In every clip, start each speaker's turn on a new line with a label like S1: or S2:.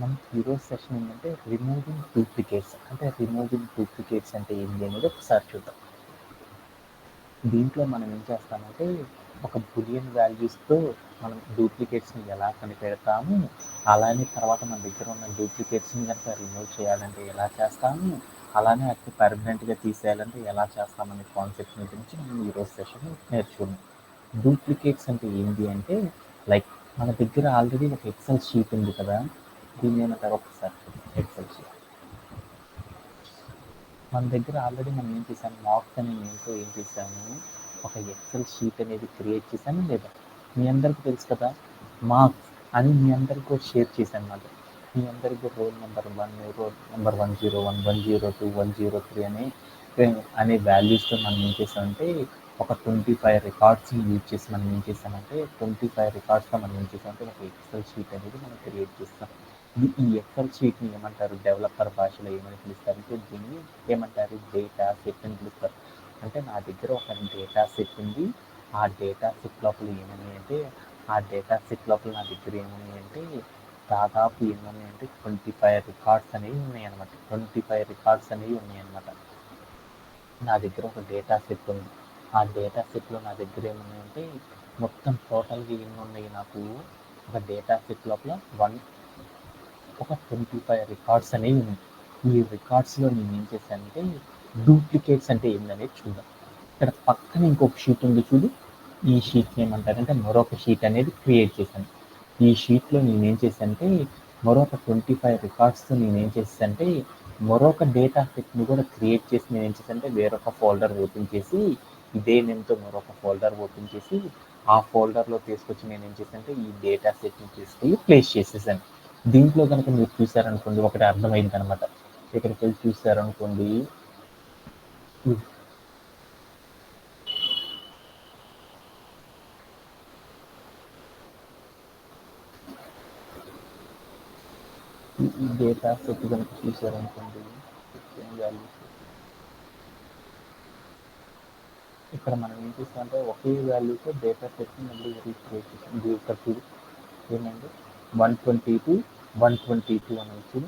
S1: మనకి ఈరోజు సెషన్ ఏంటంటే రిమూవింగ్ డూప్లికేట్స్. అంటే రిమూవింగ్ డూప్లికేట్స్ అంటే ఏంటి అనేది ఒకసారి చూద్దాం. దీంట్లో మనం ఏం చేస్తామంటే ఒక బులియన్ వాల్యూస్తో మనం డూప్లికేట్స్ని ఎలా కనిపెడతాము, అలానే తర్వాత మన దగ్గర ఉన్న డూప్లికేట్స్ని కనుక రిమూవ్ చేయాలంటే ఎలా చేస్తాము, అలానే అది పర్మనెంట్గా తీసేయాలంటే ఎలా చేస్తామనే కాన్సెప్ట్ని గురించి మనం ఈరోజు సెషన్ నేర్చుకున్నాం. డూప్లికేట్స్ అంటే ఏంటి అంటే లైక్ మన దగ్గర ఆల్రెడీ ఒక ఎక్సెల్ షీట్ ఉంది కదా, దీన్ని ఏమంటారు ఒకసారి ఎక్సెల్ షీట్. మన దగ్గర ఆల్రెడీ మనం ఏం చేసాము, మార్క్స్ అనే నేమ్తో ఏం చేసాము, ఒక ఎక్సెల్ షీట్ అనేది క్రియేట్ చేశాను లేదా. మీ అందరికీ తెలుసు కదా, మార్క్స్ అని మీ అందరికీ షేర్ చేశాను అన్నమాట. మీ అందరికీ రోల్ నెంబర్ 1, రోల్ నెంబర్ 101, 102, 103 అనే వాల్యూస్తో మనం ఏం చేసామంటే ఒక 25 రికార్డ్స్ని యూజ్ చేసి మనం ఏం చేసామంటే 25 రికార్డ్స్తో మనం ఏం చేసామంటే ఒక ఎక్సెల్ షీట్ అనేది మనం క్రియేట్ చేస్తాం. ఈ ఎక్సెల్ షీట్ని ఏమంటారు, డెవలపర్ భాషలో ఏమని పిలుస్తారంటే దీన్ని ఏమంటారు, డేటా సెట్ అని పిలుస్తారు. అంటే నా దగ్గర ఒక డేటా సెట్ ఉంది, ఆ డేటా సెట్ లోపల ఏమని అంటే ఆ డేటా సెట్ లోపల నా దగ్గర ఏమని అంటే దాదాపు ఏమని అంటే 25 రికార్డ్స్ అనేవి ఉన్నాయి అనమాట. 25 రికార్డ్స్ అనేవి ఉన్నాయి అనమాట. నా దగ్గర ఒక డేటా సెట్ ఉంది. ఆ డేటా సెట్లో నా దగ్గర ఏమున్నాయంటే మొత్తం టోటల్గా ఎన్ని ఉన్నాయి, నాకు ఒక డేటా సెట్ లోపల ఒక 25 రికార్డ్స్ అనేవి ఉన్నాయి. ఈ రికార్డ్స్లో నేను ఏం చేశానంటే డూప్లికేట్స్ అంటే ఏందనేది చూద్దాం. ఇక్కడ పక్కన ఇంకొక షీట్ ఉంది చూడు, ఈ షీట్ని ఏమంటారంటే మరొక షీట్ అనేది క్రియేట్ చేశాను. ఈ షీట్లో నేనేం చేశానంటే మరొక 25 రికార్డ్స్తో నేనేం చేశానంటే మరొక డేటా సెట్ని కూడా క్రియేట్ చేసి నేనేం చేశానంటే వేరొక ఫోల్డర్ ఓపెన్ చేసి ఇదే నేమ్తో మరొక ఫోల్డర్ ఓపెన్ చేసి ఆ ఫోల్డర్లో తీసుకొచ్చి నేనేం చేశానంటే ఈ డేటా సెట్ని తీసుకెళ్ళి ప్లేస్ చేసేసాను. దీంట్లో కనుక మీరు చూసారనుకోండి ఒకటి అర్థమైంది అనమాట. ఇక్కడికి వెళ్ళి చూసారనుకోండి, ఈ డేటా సెట్ కనుక చూసారనుకోండి, వాల్యూస్ ఇక్కడ మనం ఏం చేస్తామంటే ఒకే వాల్యూతో డేటా సెట్ని మళ్ళీ రీక్రియేట్ చేసాం. ఇది ఇక్కడ చూడు ఏమంటే 122 122 అని చూడు.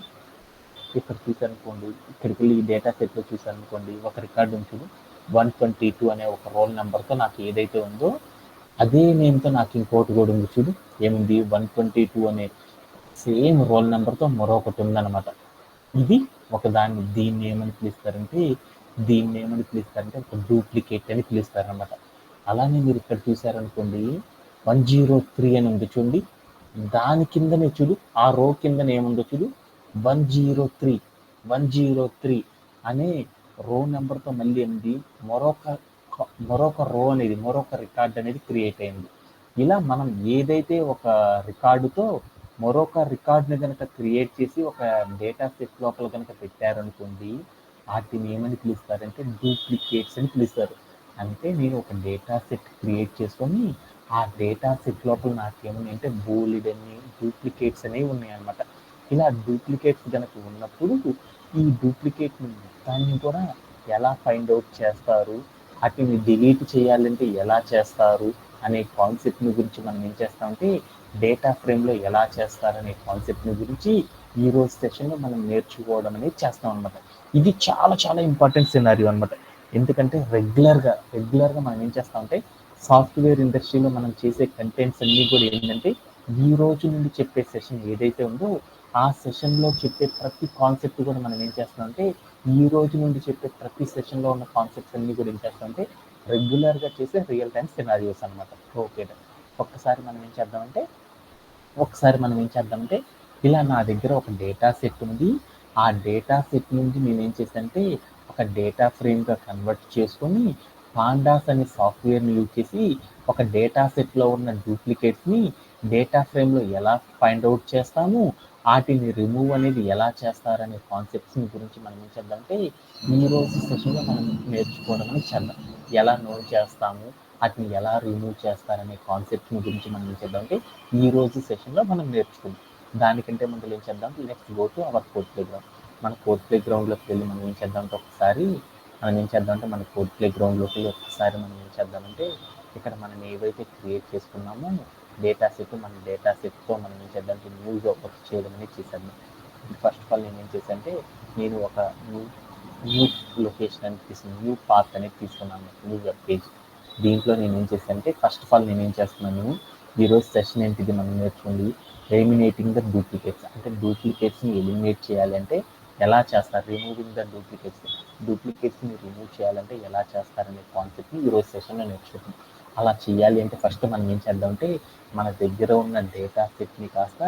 S1: ఇక్కడ చూసారనుకోండి, ఇక్కడికి వెళ్ళి ఈ డేటా సెట్లో చూసారనుకోండి ఒక రికార్డు ఉంది 122 అనే ఒక రోల్ నెంబర్తో నాకు ఏదైతే ఉందో అదే నేమ్తో నాకు ఇంకోటి కూడా ఉంది చూడు, ఏముంది 122 అనే సేమ్ రోల్ నెంబర్తో మరొకటి ఉందన్నమాట. ఇది ఒకదాన్ని దీన్ని ఏమని పిలుస్తారంటే ఒక డూప్లికేట్ అని పిలుస్తారనమాట. అలానే మీరు ఇక్కడ చూసారనుకోండి 103 అని ఉంది చూడండి, దాని కిందనే చూడు ఆ రో కిందనే ఏముందో చూడు 103 అనే రో నెంబర్తో మళ్ళీ ఏంది మరొక రో అనేది మరొక రికార్డ్ అనేది క్రియేట్ అయింది. ఇలా మనం ఏదైతే ఒక రికార్డుతో మరొక రికార్డ్ని కనుక క్రియేట్ చేసి ఒక డేటా సెట్ లోపల కనుక పెట్టారనుకోండి, వాటిని ఏమని పిలుస్తారంటే డూప్లికేట్స్ అని పిలుస్తారు. అంటే నేను ఒక డేటా సెట్ క్రియేట్ చేసుకొని ఆ డేటా సెట్ లోపల నాకేమని అంటే బోలెడన్ని డూప్లికేట్స్ అనేవి ఉన్నాయన్నమాట. ఇలా డూప్లికేట్స్ కనుక ఉన్నప్పుడు ఈ డూప్లికేట్ని మొత్తాన్ని కూడా ఎలా ఫైండ్ అవుట్ చేస్తారు, వాటిని డిలీట్ చేయాలంటే ఎలా చేస్తారు అనే కాన్సెప్ట్ని గురించి మనం ఏం చేస్తామంటే డేటా ఫ్రేమ్లో ఎలా చేస్తారనే కాన్సెప్ట్ని గురించి ఈరోజు సెషన్లో మనం నేర్చుకోవడం అనేది చేస్తాం అనమాట. ఇది చాలా చాలా ఇంపార్టెంట్ సినారియో అనమాట. ఎందుకంటే రెగ్యులర్గా మనం ఏం చేస్తామంటే సాఫ్ట్వేర్ ఇండస్ట్రీలో మనం చేసే కంటెంట్స్ అన్నీ కూడా ఏంటంటే ఈ రోజు నుండి చెప్పే సెషన్ ఏదైతే ఉందో ఆ సెషన్లో చెప్పే ప్రతి కాన్సెప్ట్ కూడా మనం ఏం చేస్తామంటే ఈ రోజు నుండి చెప్పే ప్రతి సెషన్లో ఉన్న కాన్సెప్ట్స్ అన్నీ కూడా ఏం చేస్తామంటే రెగ్యులర్గా చేసే రియల్ టైమ్ సినారియోస్ అనమాట. ఓకే, ఒకసారి మనం ఏం చేద్దామంటే ఇలా నా దగ్గర ఒక డేటా సెట్ ఉంది. ఆ డేటా సెట్ నుంచి నేను ఏం చేశానంటే ఒక డేటా ఫ్రేమ్గా కన్వర్ట్ చేసుకొని పాండాస్ అనే సాఫ్ట్వేర్ని యూజ్ చేసి ఒక డేటా సెట్లో ఉన్న డూప్లికేట్స్ని డేటా ఫ్రేమ్లో ఎలా ఫైండ్ అవుట్ చేస్తాము, వాటిని రిమూవ్ అనేది ఎలా చేస్తారనే కాన్సెప్ట్స్ని గురించి మనం ఏం చేద్దామంటే ఈరోజు సెషన్లో మనం నేర్చుకోవడం అనేది చేద్దాం. ఎలా నోట్ చేస్తాము, వాటిని ఎలా రిమూవ్ చేస్తారనే కాన్సెప్ట్ని గురించి మనం ఏం చేద్దామంటే ఈరోజు సెషన్లో మనం నేర్చుకుందాం. దానికంటే ముందు ఏం చేద్దాం, next go to our code play ground. మన కోడ్ ప్లే గ్రౌండ్లోకి వెళ్ళి మనం ఏం చేద్దామంటే మన కోడ్ ప్లే గ్రౌండ్లోకి వెళ్ళి ఒకసారి మనం ఏం చేద్దామంటే ఇక్కడ మనం ఏవైతే క్రియేట్ చేసుకున్నామో డేటా సెట్ మన డేటా సెట్తో మనం ఏం చేద్దాం న్యూగా వర్క్ చేయడం అనేది చేశాను. ఫస్ట్ ఆఫ్ ఆల్ నేను ఏం చేశాను అంటే నేను ఒక న్యూ లొకేషన్ అని న్యూ పాత్ అనేది తీసుకున్నాను, న్యూ వెబ్ పేజ్. దీంట్లో నేను ఏం చేశాను అంటే ఫస్ట్ ఆఫ్ ఆల్ నేను ఏం చేస్తున్నాను, ఈరోజు సెషన్ ఏంటిది మనం నేర్చుకుంది ఎలిమినేటింగ్ ద డూప్లికేట్స్. అంటే డూప్లికేట్స్ని ఎలిమినేట్ చేయాలి అంటే ఎలా చేస్తారు, రిమూవింగ్ ద డూప్లికేట్స్ని రిమూవ్ చేయాలంటే ఎలా చేస్తారనే కాన్సెప్ట్ని ఈరోజు సెషన్లో నేర్చుకుంటాం. అలా చేయాలి అంటే ఫస్ట్ మనం ఏం చేద్దాం అంటే మన దగ్గర ఉన్న డేటా సెట్ని కాస్త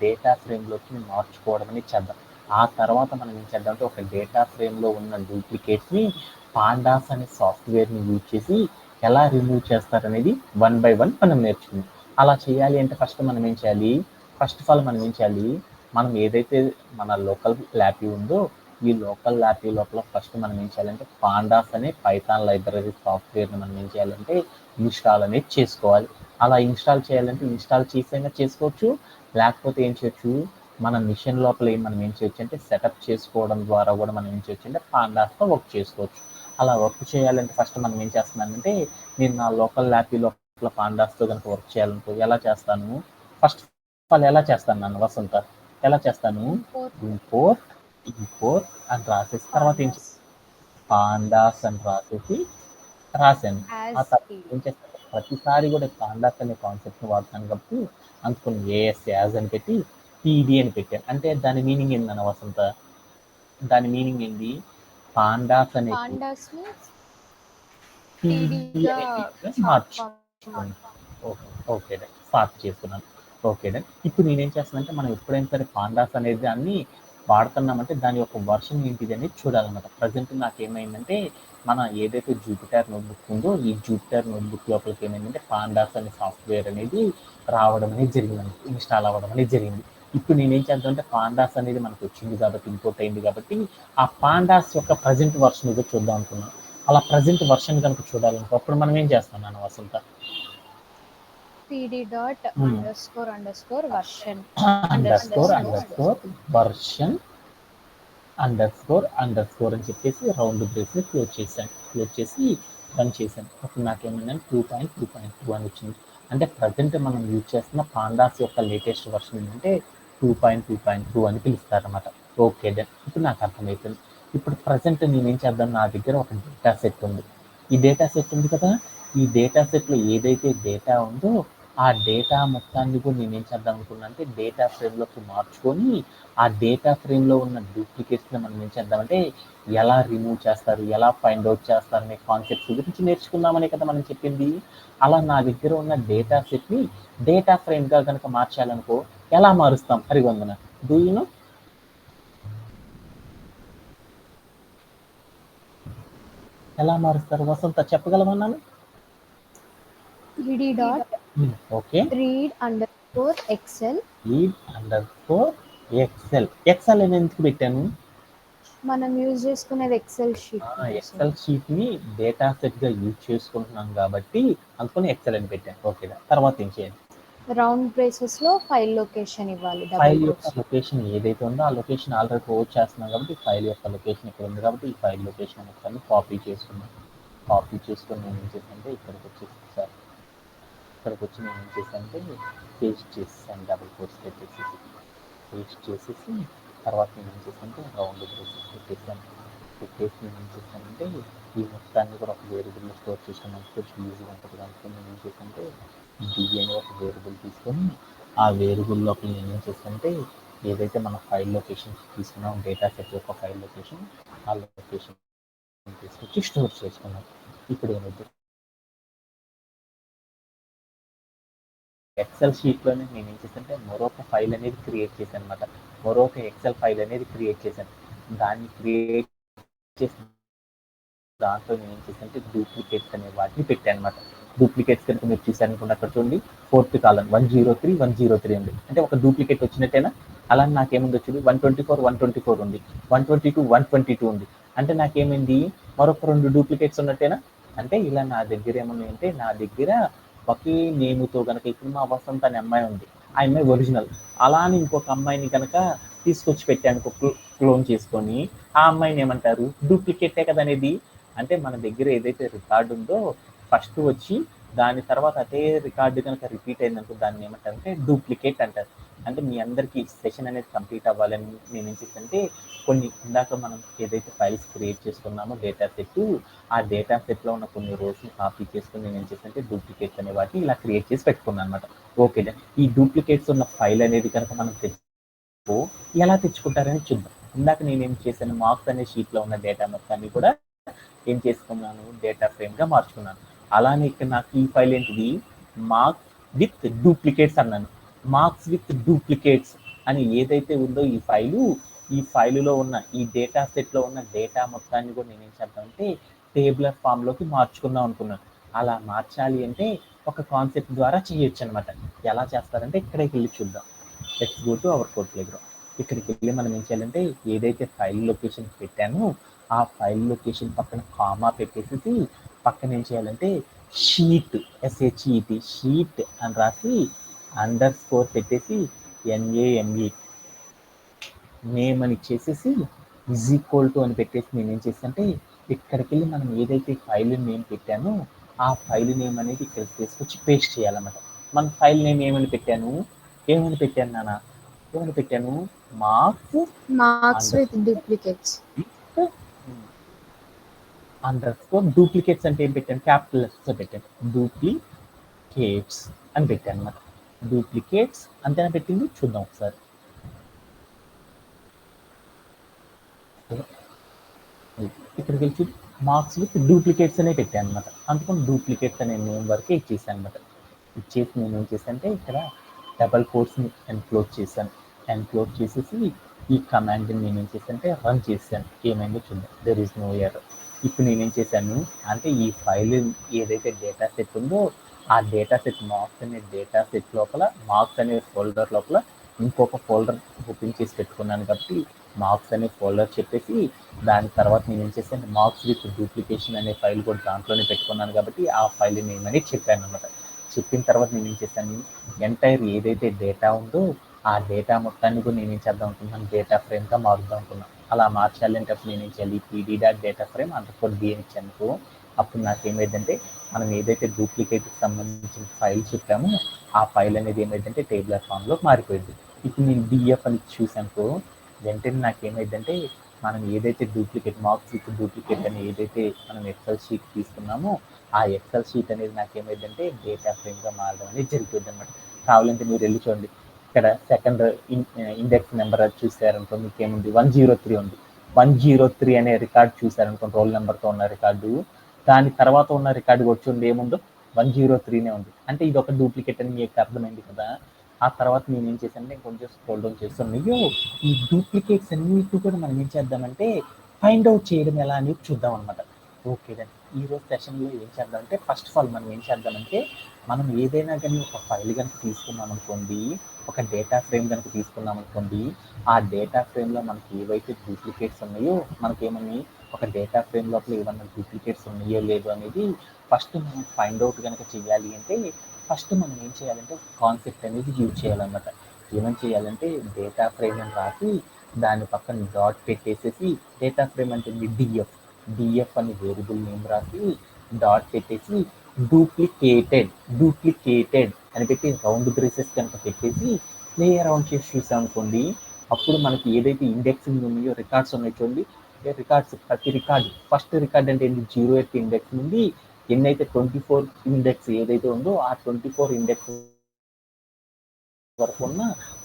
S1: డేటా ఫ్రేమ్లోకి మార్చుకోవడం అనేది చేద్దాం. ఆ తర్వాత మనం ఏం చేద్దాం అంటే ఒక డేటా ఫ్రేమ్లో ఉన్న డూప్లికేట్స్ని పాండాస్ అనే సాఫ్ట్వేర్ని యూజ్ చేసి ఎలా రిమూవ్ చేస్తారనేది 1 by 1 మనం నేర్చుకుందాం. అలా చేయాలి అంటే ఫస్ట్ మనం ఏం చేయాలి, ఫస్ట్ ఆఫ్ ఆల్ మనం ఏం చేయాలి, మనం ఏదైతే మన లోకల్ ల్యాపీ ఉందో ఈ లోకల్ ల్యాపీ లోపల ఫస్ట్ మనం ఏం చేయాలంటే పాండాస్ అనే పైథాన్ లైబ్రరీ సాఫ్ట్వేర్ని మనం ఏం చేయాలంటే ఇన్స్టాల్ అనేది చేసుకోవాలి. అలా ఇన్స్టాల్ చేయాలంటే ఇన్స్టాల్ చేసైనా చేసుకోవచ్చు, లేకపోతే ఏం చేయొచ్చు మన మిషన్ లోపల మనం ఏం చేయొచ్చు అంటే సెటప్ చేసుకోవడం ద్వారా కూడా మనం ఏం చేయొచ్చు అంటే పాండాస్తో వర్క్ చేసుకోవచ్చు. అలా వర్క్ చేయాలంటే ఫస్ట్ మనం ఏం చేస్తున్నానంటే నేను నా లోకల్ ల్యాపీ లోపల పాండాస్తో కనుక వర్క్ చేయాలనుకో ఎలా చేస్తాను, ఫస్ట్ ఆఫ్ ఆల్ ఎలా చేస్తాను నన్ను వసంత, ఎలా చేస్తాను, ఇంపోర్ట్ అని రాసేసి తర్వాత ఏం పాండాస్ అని రాశాను. ఆ తర్వాత ఏం చేస్తాను ప్రతిసారి కూడా పాండాస్ అనే కాన్సెప్ట్ని వాడతాను కాబట్టి అందుకని ఏఎస్ యాజ్ అని పెట్టి పీడి అని పెట్టాను. అంటే దాని మీనింగ్ ఏందన్న వసంత, దాని మీనింగ్ ఏంటి, పాండాస్ అనే మార్చుకున్నాను. ఓకే స్టార్ట్ చేస్తున్నాను. Okay done. ఇప్పుడు నేనేం చేస్తానంటే మనం ఎప్పుడైనా సరే పాండాస్ అనేది దాన్ని వాడుతున్నామంటే దాని యొక్క వర్షన్ ఏంటిది అనేది చూడాలన్నమాట. ప్రజెంట్ నాకేమైందంటే మన ఏదైతే జూపిటర్ నోట్బుక్ ఉందో ఈ జూపిటర్ నోట్బుక్ లోపలికి ఏమైందంటే పాండాస్ అనే సాఫ్ట్వేర్ అనేది రావడం అనేది జరిగింది, ఇన్స్టాల్ అవ్వడం అనేది జరిగింది. ఇప్పుడు నేనేం చేద్దామంటే పాండాస్ అనేది మనకు వచ్చింది కాబట్టి ఇంపోర్ట్ అయింది కాబట్టి ఆ పాండాస్ యొక్క ప్రజెంట్ వర్షన్ ఏదో చూద్దాం అనుకున్నాను. అలా ప్రజెంట్ వర్షన్ కనుక చూడాలనుకో అప్పుడు మనం ఏం చేస్తున్నాను వసంత,
S2: __version
S1: అని చెప్పేసి రౌండ్ బ్రేస్ని క్లోజ్ చేసి రన్ చేశాను. అప్పుడు నాకేమైందంటే 2.2.2 అని వచ్చింది. అంటే ప్రజెంట్ మనం యూజ్ చేస్తున్న పాండాస్ యొక్క లేటెస్ట్ వర్షన్ ఏంటంటే 2.2.2 అని పిలుస్తారన్నమాట. Okay done. ఇప్పుడు నాకు అర్థమవుతుంది. ఇప్పుడు ప్రజెంట్ నేనేం చేద్దాం, నా దగ్గర ఒక డేటా సెట్ ఉంది. ఈ డేటా సెట్ ఉంది కదా, ఈ డేటా సెట్లో ఏదైతే డేటా ఉందో ఆ డేటా మొత్తాన్ని కూడా నేనేం చేద్దాం అనుకున్నా అంటే డేటా ఫ్రేమ్లోకి మార్చుకొని ఆ డేటా ఫ్రేమ్లో ఉన్న డూప్లికేట్స్ని మనం ఏం చేద్దామంటే ఎలా రిమూవ్ చేస్తారు, ఎలా ఫైండ్ అవుట్ చేస్తారు అనే కాన్సెప్ట్స్ గురించి నేర్చుకుందామనే కదా మనం చెప్పింది. అలా నా దగ్గర ఉన్న డేటా సెట్ని డేటా ఫ్రేమ్గా కనుక మార్చాలనుకో ఎలా మారుస్తాం హరివందన, డూ యూ నో? ఎలా మారుస్తారు వసంత చెప్పగలమన్నాను. ఓకే ఎక్సెల్ అని ఎందుకు పెట్టాను,
S2: మనం యూజ్ చేసుకునేది ఎక్సెల్
S1: షీట్ ని డేటా సెట్ గా యూజ్ చేసుకుంటున్నాం కాబట్టి అందుకని ఎక్సెల్ అని పెట్టాను. ఓకే తర్వాత ఏం చేయాలి,
S2: రౌండ్ బ్రేసెస్ లో ఫైల్ లొకేషన్ ఇవ్వాలి.
S1: ఫైల్ యొక్క లొకేషన్ ఏదైతే ఉందో ఆ లొకేషన్ ఆల్రెడీ పోస్ట్ చేస్తున్నాం కాబట్టి ఫైల్ యొక్క లొకేషన్ ఇక్కడ ఉంది కాబట్టి ఈ ఫైల్ లొకేషన్ మొత్తాన్ని కాపీ చేసుకుని నేను ఏం చేశానంటే ఇక్కడికి వచ్చి నేను ఏం చేశానంటే పేస్ట్ చేసేసాను, డబుల్ కోట్స్ పెట్టేసేసి తర్వాత నేను ఏం చేశానంటే రౌండ్ బ్రేసెస్ పెట్టేసి నేను ఏం చేశానంటే ఈ మొత్తాన్ని కూడా ఒక వేరియబుల్లో స్టోర్ చేసుకున్నాను. కొంచెం ఈజీగా ఉంటుంది దాంట్లో నేను ఏం చేశానంటే డి అనే ఒక వేరియబుల్ తీసుకొని ఆ వేరియబుల్ లోపల నేను ఏం చేశానంటే ఏదైతే మన ఫైల్ లొకేషన్ తీసుకున్నాం డేటా సెట్ యొక్క ఫైల్ లొకేషన్ ఆ లొకేషన్ తీసుకొచ్చి స్టోర్ చేసుకున్నాం. ఇప్పుడు ఏమైతే ఎక్సెల్ షీట్లోనే నేను ఏం చేశానంటే మరొక ఫైల్ అనేది క్రియేట్ చేశాను అనమాట. మరొక ఎక్సెల్ ఫైల్ అనేది క్రియేట్ చేశాను. దాన్ని క్రియేట్ చేసిన దాంట్లో నేను ఏం చేశానంటే డూప్లికేట్స్ అనే వాటిని పెట్టాను అనమాట. డూప్లికేట్స్ కనుక మీరు చూసారనుకుంటే అక్కడ చూడండి 4th కాలం 103 ఉంది. అంటే ఒక డూప్లికేట్ వచ్చినట్టేనా. అలా నాకేముంది వచ్చింది 124 ఉంది, 122 ఉంది. అంటే నాకేమైంది మరొక 2 డూప్లికేట్స్ ఉన్నట్టేనా. అంటే ఇలా నా దగ్గర ఏమన్నాయి అంటే నా దగ్గర ఒకే నేముతో కనుక ఇప్పుడు మా వసంత అనే అమ్మాయి ఉంది, ఆ అమ్మాయి ఒరిజినల్. అలా అని ఇంకొక అమ్మాయిని కనుక తీసుకొచ్చి పెట్టాను క్లోన్ చేసుకొని ఆ అమ్మాయిని ఏమంటారు డూప్లికేటే కదా అనేది. అంటే మన దగ్గర ఏదైతే రికార్డు ఉందో ఫస్ట్ వచ్చి దాని తర్వాత అదే రికార్డు కనుక రిపీట్ అయిందనుకో దాన్ని ఏమంటారంటే డూప్లికేట్ అంటారు. అంటే మీ అందరికీ సెషన్ అనేది కంప్లీట్ అవ్వాలని నేను ఏం చేశానంటే కొన్ని ఇందాక మనం ఏదైతే ఫైల్స్ క్రియేట్ చేసుకున్నామో డేటా సెట్, ఆ డేటా సెట్లో ఉన్న కొన్ని రోస్ని కాపీ చేసుకుని నేను ఏం చేశానంటే డూప్లికేట్స్ అనే వాటిని ఇలా క్రియేట్ చేసి పెట్టుకున్నాను అనమాట. ఓకే, ఈ డూప్లికేట్స్ ఉన్న ఫైల్ అనేది కనుక మనం ఎలా తెచ్చుకుంటారని చూద్దాం. ఇందాక నేను ఏం చేశాను, మార్క్స్ అనే షీట్లో ఉన్న డేటా మొత్తాన్ని కూడా ఏం చేసుకున్నాను, డేటా ఫ్రేమ్గా మార్చుకున్నాను. అలానే ఇక్కడ నాకు ఈ ఫైల్ ఏంటిది, మార్క్స్ విత్ డూప్లికేట్స్ అన్నాను. మార్క్స్ విత్ డూప్లికేట్స్ అని ఏదైతే ఉందో ఈ ఫైలులో ఉన్న ఈ డేటా సెట్లో ఉన్న డేటా మొత్తాన్ని కూడా నేను ఏం చేద్దామంటే టేబులర్ ఫామ్లోకి మార్చుకుందాం అనుకున్నాను. అలా మార్చాలి అంటే ఒక కాన్సెప్ట్ ద్వారా చేయొచ్చు అనమాట. ఎలా చేస్తారంటే ఇక్కడికి వెళ్ళి చూద్దాం. Let's go to our code playground. ఇక్కడికి వెళ్ళి మనం ఏం చేయాలంటే ఏదైతే ఫైల్ లొకేషన్ పెట్టానో ఆ ఫైల్ లొకేషన్ పక్కన కామా పెట్టేసి పక్కన ఏం చేయాలంటే షీట్ SHET షీట్ అని రాసి అండర్ స్కోర్ పెట్టేసి NAME నేమ్ అని ఇచ్చేసేసి = అని పెట్టేసి నేను ఏం చేస్తానంటే ఇక్కడికి వెళ్ళి మనం ఏదైతే ఫైల్ నేమ్ పెట్టానో ఆ ఫైల్ నేమ్ అనేది ఇక్కడికి తీసుకొచ్చి పేస్ట్ చేయాలన్నమాట. మన ఫైల్ నేమ్ ఏమని పెట్టాను నాన్న, ఏమని పెట్టాను,
S2: marks with duplicates.
S1: Under score duplicates అంటే ఏం పెట్టాను, క్యాపిటల్ లెటర్స్తో పెట్టాను, డూప్లికేట్స్ అని పెట్టాను అనమాట. డూప్లికేట్స్ అంతేనా పెట్టింది, చూద్దాం ఒకసారి. ఇక్కడికి వెళ్ళి మార్క్స్ విత్ డూప్లికేట్స్ అనే పెట్టాను అనమాట. అందుకని డూప్లికేట్స్ అనే నేమ్ వరకే ఇచ్చేసాను అనమాట. ఇచ్చేసి నేను ఏం చేశానంటే ఇక్కడ డబల్ కోట్స్ని ఎన్క్లోజ్ చేశాను. ఎన్క్లోజ్ చేసేసి ఈ కమాండ్ని నేను ఏం చేశానంటే రన్ చేశాను. ఏమైందో చూద్దాం. There is no error. ఇప్పుడు నేనేం చేశాను అంటే ఈ ఫైల్ ఏదైతే డేటా సెట్ ఉందో ఆ డేటా సెట్ మార్క్స్ అనే డేటా సెట్ లోపల మార్క్స్ అనే ఫోల్డర్ లోపల ఇంకొక ఫోల్డర్ ఓపెన్ చేసి పెట్టుకున్నాను కాబట్టి మార్క్స్ అనే ఫోల్డర్ చెప్పేసి దాని తర్వాత నేను ఏం చేశాను, మార్క్స్ విత్ డూప్లికేషన్ అనే ఫైల్ కూడా దాంట్లోనే పెట్టుకున్నాను కాబట్టి ఆ ఫైల్ నేమ్ అని చెప్పాను అనమాట. చెప్పిన తర్వాత నేను ఏం చేశాను, ఎంటైర్ ఏదైతే డేటా ఉందో ఆ డేటా మొత్తాన్ని కూడా నేనేం చేద్దాం అనుకున్నాను, డేటా ఫ్రేమ్గా మారుద్దాం అనుకున్నాను. అలా మార్చాలంటే అప్పుడు నేనేం చేయాలి, pd.dataframe _d అని ఇచ్చాను. అప్పుడు నాకు ఏమైందంటే మనం ఏదైతే డూప్లికేట్కి సంబంధించిన ఫైల్ చెప్పామో ఆ ఫైల్ అనేది ఏమైందంటే టేబులర్ ఫామ్లో మారిపోయింది. ఇప్పుడు నేను DF అని చూసానుకో వెంటనే నాకు ఏమైందంటే మనం ఏదైతే మార్క్స్ విత్ డూప్లికేట్ అని ఏదైతే మనం ఎక్సెల్ షీట్ తీసుకున్నామో ఆ ఎక్సెల్ షీట్ అనేది నాకు ఏమైందంటే డేటా ఫ్రేమ్గా మారడం అనేది జరుగుతుంది అనమాట. కావాలంటే మీరు వెళ్ళి చూడండి, ఇక్కడ సెకండ్ ఇండెక్స్ నెంబర్ చూసారనుకో మీకు ఏముంది, 103 ఉంది. 103 అనే రికార్డు చూసారనుకో, రోల్ నెంబర్తో ఉన్న రికార్డు, దాని తర్వాత ఉన్న రికార్డు కూడా చూడండి ఏముందో 103నే ఉంది. అంటే ఇది ఒక డూప్లికేట్ అని మీకు అర్థమైంది కదా. ఆ తర్వాత నేను ఏం చేశానంటే కొంచెం స్క్రోల్ డౌన్ చేస్తున్నాయో ఈ డూప్లికేట్స్ అన్నిటి కూడా మనం ఏం చేద్దామంటే ఫైండ్ అవుట్ చేయడం ఎలా అని చూద్దాం అనమాట. ఓకే దెన్ ఈరోజు సెషన్లో ఏం చేద్దామంటే ఫస్ట్ ఆఫ్ ఆల్ మనం ఏం చేద్దామంటే మనం ఏదైనా కానీ ఒక ఫైల్ కనుక తీసుకున్నాం అనుకోండి, ఒక డేటా ఫ్రేమ్ కనుక తీసుకున్నాం అనుకోండి, ఆ డేటా ఫ్రేమ్లో మనకి ఏవైతే డూప్లికేట్స్ ఉన్నాయో మనకేమని ఒక డేటా ఫ్రేమ్ లోపల ఏమన్నా డూప్లికేట్స్ ఉన్నాయో లేదో అనేది ఫస్ట్ మనం ఫైండ్ అవుట్ కనుక చేయాలి అంటే ఫస్ట్ మనం ఏం చేయాలంటే కాన్సెప్ట్ అనేది యూజ్ చేయాలన్నమాట. ఏమని చేయాలంటే డేటా ఫ్రేమ్ అని రాసి దాని పక్కన డాట్ పెట్టేసేసి డేటా ఫ్రేమ్ అంటే డిఎఫ్ అని వేరియబుల్ నేమ్ రాసి డాట్ పెట్టేసి డూప్లికేటెడ్ అని పెట్టి రౌండ్ బ్రేసెస్ కనుక పెట్టేసి ప్లే అరౌండ్ చేసి చూసాం అనుకోండి, అప్పుడు మనకి ఏదైతే ఇండెక్సింగ్ ఉన్నాయో రికార్డ్స్ ఉన్నాయి చూడండి, రికార్డ్స్ ప్రతి రికార్డు ఫస్ట్ రికార్డ్ అంటే 0th ఇండెక్స్ నుండి ఎన్నైతే 24 ఇండెక్స్ ఏదైతే ఉందో ఆ 24 ఇండెక్స్ వరకు ఉన్న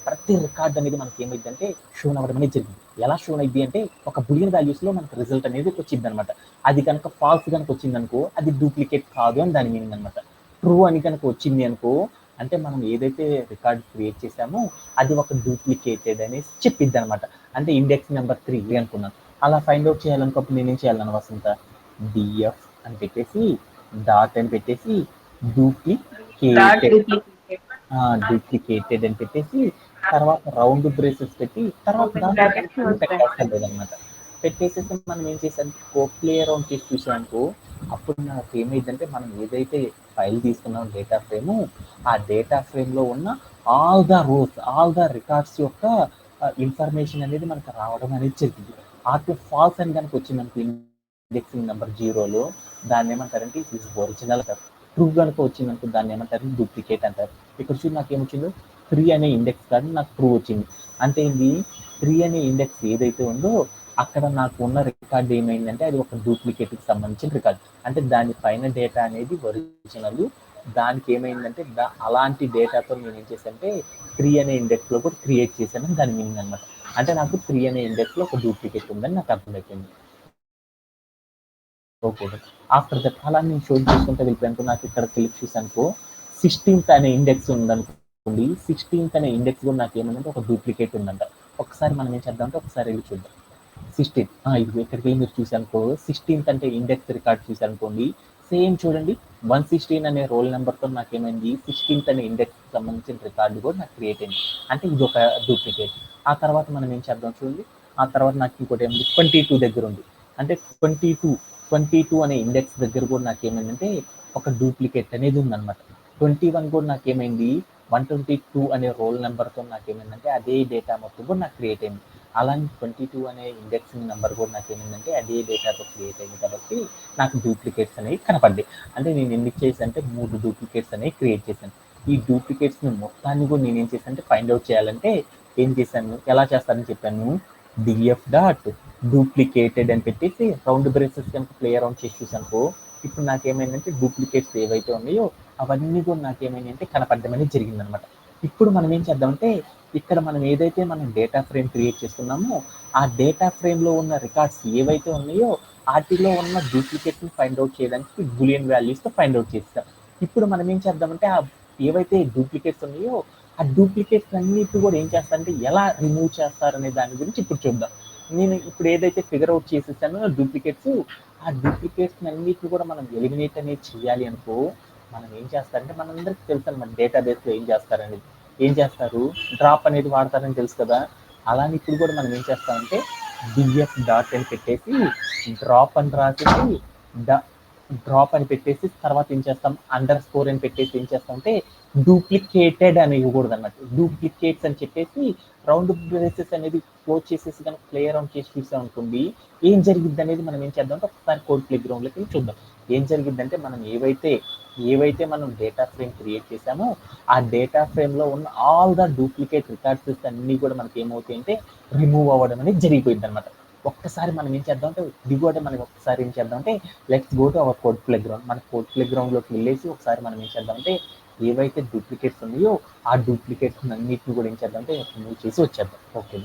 S1: ప్రతి రికార్డ్ అనేది మనకి ఏమైందంటే షోన్ అవ్వడం అనేది జరిగింది. ఎలా షోన్ అయింది అంటే ఒక బులియన్ వాల్యూస్లో మనకి రిజల్ట్ అనేది వచ్చింది అనమాట. అది కనుక ఫాల్స్ కనుక వచ్చింది అనుకో అది డూప్లికేట్ కాదు అని దాని మీనింగ్ అనమాట. ట్రూ అని కనుక వచ్చింది అనుకో అంటే మనం ఏదైతే రికార్డ్ క్రియేట్ చేసామో అది ఒక డూప్లికేటెడ్ అనేసి చెప్పిద్ది అనమాట. అంటే ఇండెక్స్ నెంబర్ 3 అనుకున్నాను. అలా ఫైండ్ అవుట్ చేయాలనుకోప్పుడు నేనేం చేయాలన్న వసంత, డిఎఫ్ అని పెట్టేసి డాట్ అని పెట్టేసి డూప్లికేటెడ్ అని పెట్టేసి తర్వాత రౌండ్ బ్రేసెస్ పెట్టి తర్వాత పెట్టేస్తాను. పెట్టేసేసి మనం ఏం చేసాం, ప్లే అరౌండ్ చేసి చూసామనుకో అప్పుడు నాకు ఏమైందంటే మనం ఏదైతే ఫైల్ తీసుకున్నాం డేటా ఫ్రేమ్, ఆ డేటా ఫ్రేమ్లో ఉన్న ఆల్ ద రికార్డ్స్ యొక్క ఇన్ఫర్మేషన్ అనేది మనకు రావడం అనేది జరిగింది. ఆర్ట్ ఫాల్స్ అని కనుక వచ్చింది అనుకో ఇండెక్సింగ్ నెంబర్ 0లో దాన్ని ఏమంటారంటే ఇట్ ఈస్ ఒరిజినల్ ట్రూ కనుక వచ్చిందనుకో దాన్ని ఏమంటారు, డూప్లికేట్ అంటారు. ఇక్కడ చూడు నాకేమొచ్చిందో 3 అనే ఇండెక్స్ కాదు నాకు ట్రూ వచ్చింది. అంటే ఏంది, 3 అనే ఇండెక్స్ ఏదైతే ఉందో అక్కడ నాకు ఉన్న రికార్డ్ ఏమైందంటే అది ఒక డూప్లికేట్కి సంబంధించిన రికార్డ్. అంటే దాని పైన డేటా అనేది ఒరిజినల్, దానికి ఏమైందంటే అలాంటి డేటాతో నేను ఏం చేశానంటే 3 అనే ఇండెక్స్లో కూడా క్రియేట్ చేశాను దాని మీనింగ్ అనమాట. అంటే నాకు 3 అనే ఇండెక్స్లో ఒక డూప్లికేట్ ఉందని నాకు అర్థమైపోయింది. ఓకే, ఆఫ్టర్ దట్ అలా నేను షో చేసుకుంటే వెళ్ళిపోయాను. నాకు ఇక్కడ క్లిక్ చూసానుకో 16th అనే ఇండెక్స్ ఉందనుకోండి, 16th అనే ఇండెక్స్ కూడా నాకు ఏమంటే ఒక డూప్లికేట్ ఉందంట. ఒకసారి మనం ఏం చేద్దామంటే ఒకసారి వెళ్ళి చూద్దాం. 16 ఇది ఇక్కడికి వెళ్ళి మీరు చూసానుకో 16th అంటే ఇండెక్స్ రికార్డ్ చూసానుకోండి, సేమ్ చూడండి 116 అనే రోల్ నెంబర్తో నాకు ఏమైంది 16th అనే ఇండెక్స్ సంబంధించిన రికార్డు కూడా నాకు క్రియేట్ అయింది. అంటే ఇది ఒక డూప్లికేట్. ఆ తర్వాత మనం ఏం చేద్దాం చూడండి, ఆ తర్వాత నాకు ఇంకోటి ఏమైంది 22 దగ్గర ఉంది. అంటే 22 అనే ఇండెక్స్ దగ్గర కూడా నాకు ఏమైందంటే ఒక డూప్లికేట్ అనేది ఉందన్నమాట. 21 కూడా నాకేమైంది 122 అనే రోల్ నెంబర్తో నాకేమైందంటే అదే డేటా మొత్తం కూడా నాకు క్రియేట్ అయింది. అలానే 22 అనే ఇండెక్స్ నెంబర్ కూడా నాకేమైందంటే అదే డేటాతో క్రియేట్ అయింది కాబట్టి నాకు డూప్లికేట్స్ అనేవి కనపడ్డాయి. అంటే నేను ఎందుకు చేశానంటే 3 డూప్లికేట్స్ అనేవి క్రియేట్ చేశాను. ఈ డూప్లికేట్స్ని మొత్తాన్ని కూడా నేను ఏం చేశానంటే ఫైండ్ అవుట్ చేయాలంటే ఏం చేశాను, ఎలా చేస్తానని చెప్పాను, డిఎఫ్ డాట్ డూప్లికేటెడ్ అని పెట్టేసి రౌండ్ బ్రేసెస్ కనుక ప్లే అరౌండ్ చేసి చూసానుకో ఇప్పుడు నాకేమైందంటే డూప్లికేట్స్ ఏవైతే ఉన్నాయో అవన్నీ కూడా నాకేమైంది అంటే కనపడడం అనేది జరిగిందనమాట. ఇప్పుడు మనం ఏం చేద్దామంటే ఇక్కడ మనం ఏదైతే మనం డేటా ఫ్రేమ్ క్రియేట్ చేస్తున్నామో ఆ డేటా ఫ్రేమ్లో ఉన్న రికార్డ్స్ ఏవైతే ఉన్నాయో వాటిలో ఉన్న డూప్లికేట్ని ఫైండ్ అవుట్ చేయడానికి బూలియన్ వాల్యూస్తో ఫైండ్ అవుట్ చేస్తాం. ఇప్పుడు మనం ఏం చేద్దామంటే ఆ ఏవైతే డూప్లికేట్స్ ఉన్నాయో ఆ డూప్లికేట్స్ అన్నిటి కూడా ఏం చేస్తారంటే ఎలా రిమూవ్ చేస్తారనే దాని గురించి ఇప్పుడు చూద్దాం. నేను ఇప్పుడు ఏదైతే ఫిగర్ అవుట్ చేసేసానో డూప్లికేట్స్, ఆ డూప్లికేట్స్ అన్నిటిని కూడా మనం ఎలిమినేట్ అనేది చేయాలి అనుకో మనం ఏం చేస్తారంటే మనందరికీ తెలుసు అనమాట డేటాబేస్లో ఏం చేస్తారనేది. ఏం చేస్తారు, డ్రాప్ అనేది వాడతారని తెలుసు కదా. అలానే ఇప్పుడు కూడా మనం ఏం చేస్తామంటే డిఎఫ్ డాట్ అని పెట్టేసి డ్రాప్ అని రాసేసి డ్రాప్ అని పెట్టేసి తర్వాత ఏం చేస్తాం అండర్ స్కోర్ అని పెట్టేసి ఏం చేస్తామంటే డూప్లికేటెడ్ అని ఇవ్వకూడదు అన్నమాట. డూప్లికేట్స్ అని చెప్పేసి రౌండ్ బ్రేసెస్ అనేది క్లోజ్ చేసేసి కనుక ప్లే అరౌండ్ చేసి చూసాం అనుకోండి ఏం జరిగిద్ది అనేది మనం ఏం చేద్దామంటే ఒకసారి కోడ్ ప్లే గ్రౌండ్లోకి చూద్దాం. ఏం జరిగిద్దంటే మనం ఏవైతే మనం డేటా ఫ్రేమ్ క్రియేట్ చేసామో ఆ డేటా ఫ్రేమ్లో ఉన్న ఆల్ ద డూప్లికేట్ రికార్డ్స్ అన్నీ కూడా మనకి ఏమవుతాయి అంటే రిమూవ్ అవ్వడం అనేది జరిగిపోయింది అనమాట. ఒక్కసారి మనం ఏం చేద్దామంటే దిగువట మనం ఒక్కసారి ఏం చేద్దామంటే let's go to our code play ground. మన కోడ్ ప్లే గ్రౌండ్లోకి వెళ్ళేసి ఒకసారి మనం ఏం చేద్దామంటే ఏవైతే డూప్లికేట్స్ ఉన్నాయో ఆ డూప్లికేట్స్ అన్నిటిని కూడా ఏం చేద్దామంటే రిమూవ్ చేసి వచ్చేద్దాం. ఓకే,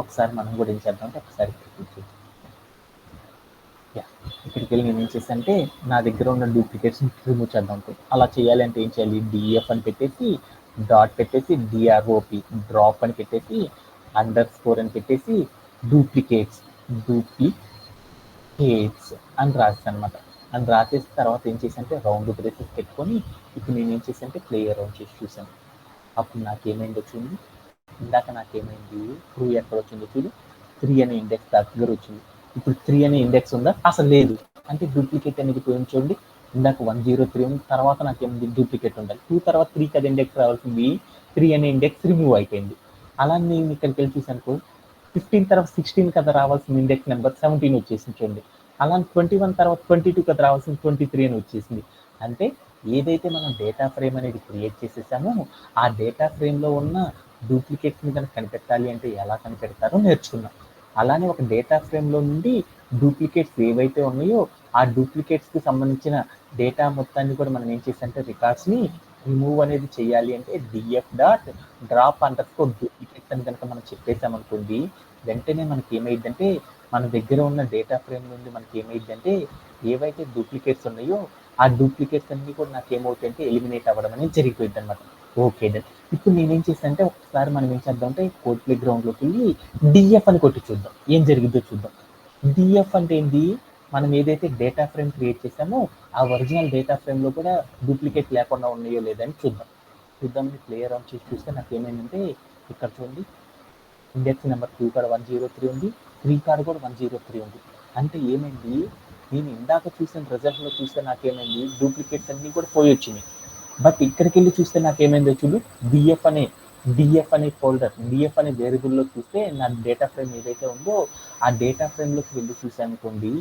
S1: ఒకసారి మనం కూడా ఏం చేద్దామంటే ఒకసారి ఇక్కడికి వెళ్ళి నేను ఏం చేశానంటే నా దగ్గర ఉన్న డూప్లికేట్స్ రిమూవ్ చేద్దాం అనుకుంటే అలా చేయాలి అంటే ఏం చేయాలి, డిఎఫ్ అని పెట్టేసి డాట్ పెట్టేసి డిఆర్ఓపి డ్రాప్ అని పెట్టేసి అండర్ స్కోర్ అని పెట్టేసి డూప్లికేట్స్ అని రాస్తాను అనమాట. అని రాసేసిన తర్వాత ఏం చేశానంటే రౌండ్ బ్రేసెస్ పెట్టుకొని ఇప్పుడు నేను ఏం చేశానంటే ప్లే అరౌండ్ చేసి చూసాను. అప్పుడు నాకేమైంది వచ్చింది, ఇందాక నాకేమైంది ట్రూ ఎక్కడ వచ్చిందో చూడు 3 అనే ఇండెక్స్ దగ్గర వచ్చింది. ఇప్పుడు 3 అనే ఇండెక్స్ ఉందా, అసలు లేదు. అంటే డూప్లికేట్ అనేది పోయింది చూడండి. ఇందాక 103 ఉంది, తర్వాత నాకేమైంది డూప్లికేట్ ఉండాలి. 2 తర్వాత 3 కదా ఇండెక్స్ రావాల్సింది, 3 అనే ఇండెక్స్ రిమూవ్ అయిపోయింది. అలా నేను ఇక్కడికి వెళ్ళి చూసానుకో 15 తర్వాత 16 కదా రావాల్సిన ఇండెక్స్ నెంబర్ 17 వచ్చేసింది చూడండి. అలా 21 తర్వాత 22 కదా రావాల్సిన 23 అని వచ్చేసింది. అంటే ఏదైతే మనం డేటా ఫ్రేమ్ అనేది క్రియేట్ చేసేసామో ఆ డేటా ఫ్రేమ్లో ఉన్న డూప్లికేట్స్ని కనుక కనిపెట్టాలి అంటే ఎలా కనిపెడతారో నేర్చుకున్నాం. అలానే ఒక డేటా ఫ్రేమ్లో నుండి డూప్లికేట్స్ ఏవైతే ఉన్నాయో ఆ డూప్లికేట్స్కి సంబంధించిన డేటా మొత్తాన్ని కూడా మనం ఏం చేసామంటే రికార్డ్స్ని రిమూవ్ అనేది చేయాలి అంటే DF dot drop underscore duplicates అని కనుక మనం చెప్పేసామనుకోండి వెంటనే మనకి ఏమైందంటే మన దగ్గర ఉన్న డేటా ఫ్రేమ్ నుండి మనకి ఏమైందంటే ఏవైతే డూప్లికేట్స్ ఉన్నాయో ఆ డూప్లికేట్స్ అన్ని కూడా నాకు ఏమవుతాయంటే ఎలిమినేట్ అవ్వడం అనేది జరిగిపోయింది అనమాట. Okay done. ఇప్పుడు నేనేం చేశానంటే ఒకసారి మనం ఏం చేద్దామంటే కోడ్ ప్లే గ్రౌండ్లోకి వెళ్ళి డిఎఫ్ అని కొట్టి చూద్దాం ఏం జరిగిందో చూద్దాం. డిఎఫ్ అంటే ఏంటి, మనం ఏదైతే డేటా ఫ్రేమ్ క్రియేట్ చేసామో ఆ ఒరిజినల్ డేటా ఫ్రేమ్లో కూడా డూప్లికేట్ లేకుండా ఉన్నాయో లేదని చూద్దాం. ప్లే అరౌండ్ చేసి చూస్తే నాకు ఏమైందంటే ఇక్కడ చూడండి ఇండెక్స్ నెంబర్ 2 కాడ 103 ఉంది, 3 కాడ కూడా 103 ఉంది. అంటే ఏమైంది, నేను ఇందాక చూసిన రిజల్ట్లో చూస్తే నాకేమైంది డూప్లికేట్స్ అన్నీ కూడా పోయి వచ్చినాయి. బట్ ఇక్కడికి వెళ్ళి చూస్తే నాకేమైందో చూడు డిఎఫ్ అనే ఫోల్డర్ డిఎఫ్ అనే వేరియబుల్లో చూస్తే నా డేటా ఫ్రేమ్ ఏదైతే ఉందో ఆ డేటా ఫ్రేమ్లోకి వెళ్ళి చూసాను అనుకోండి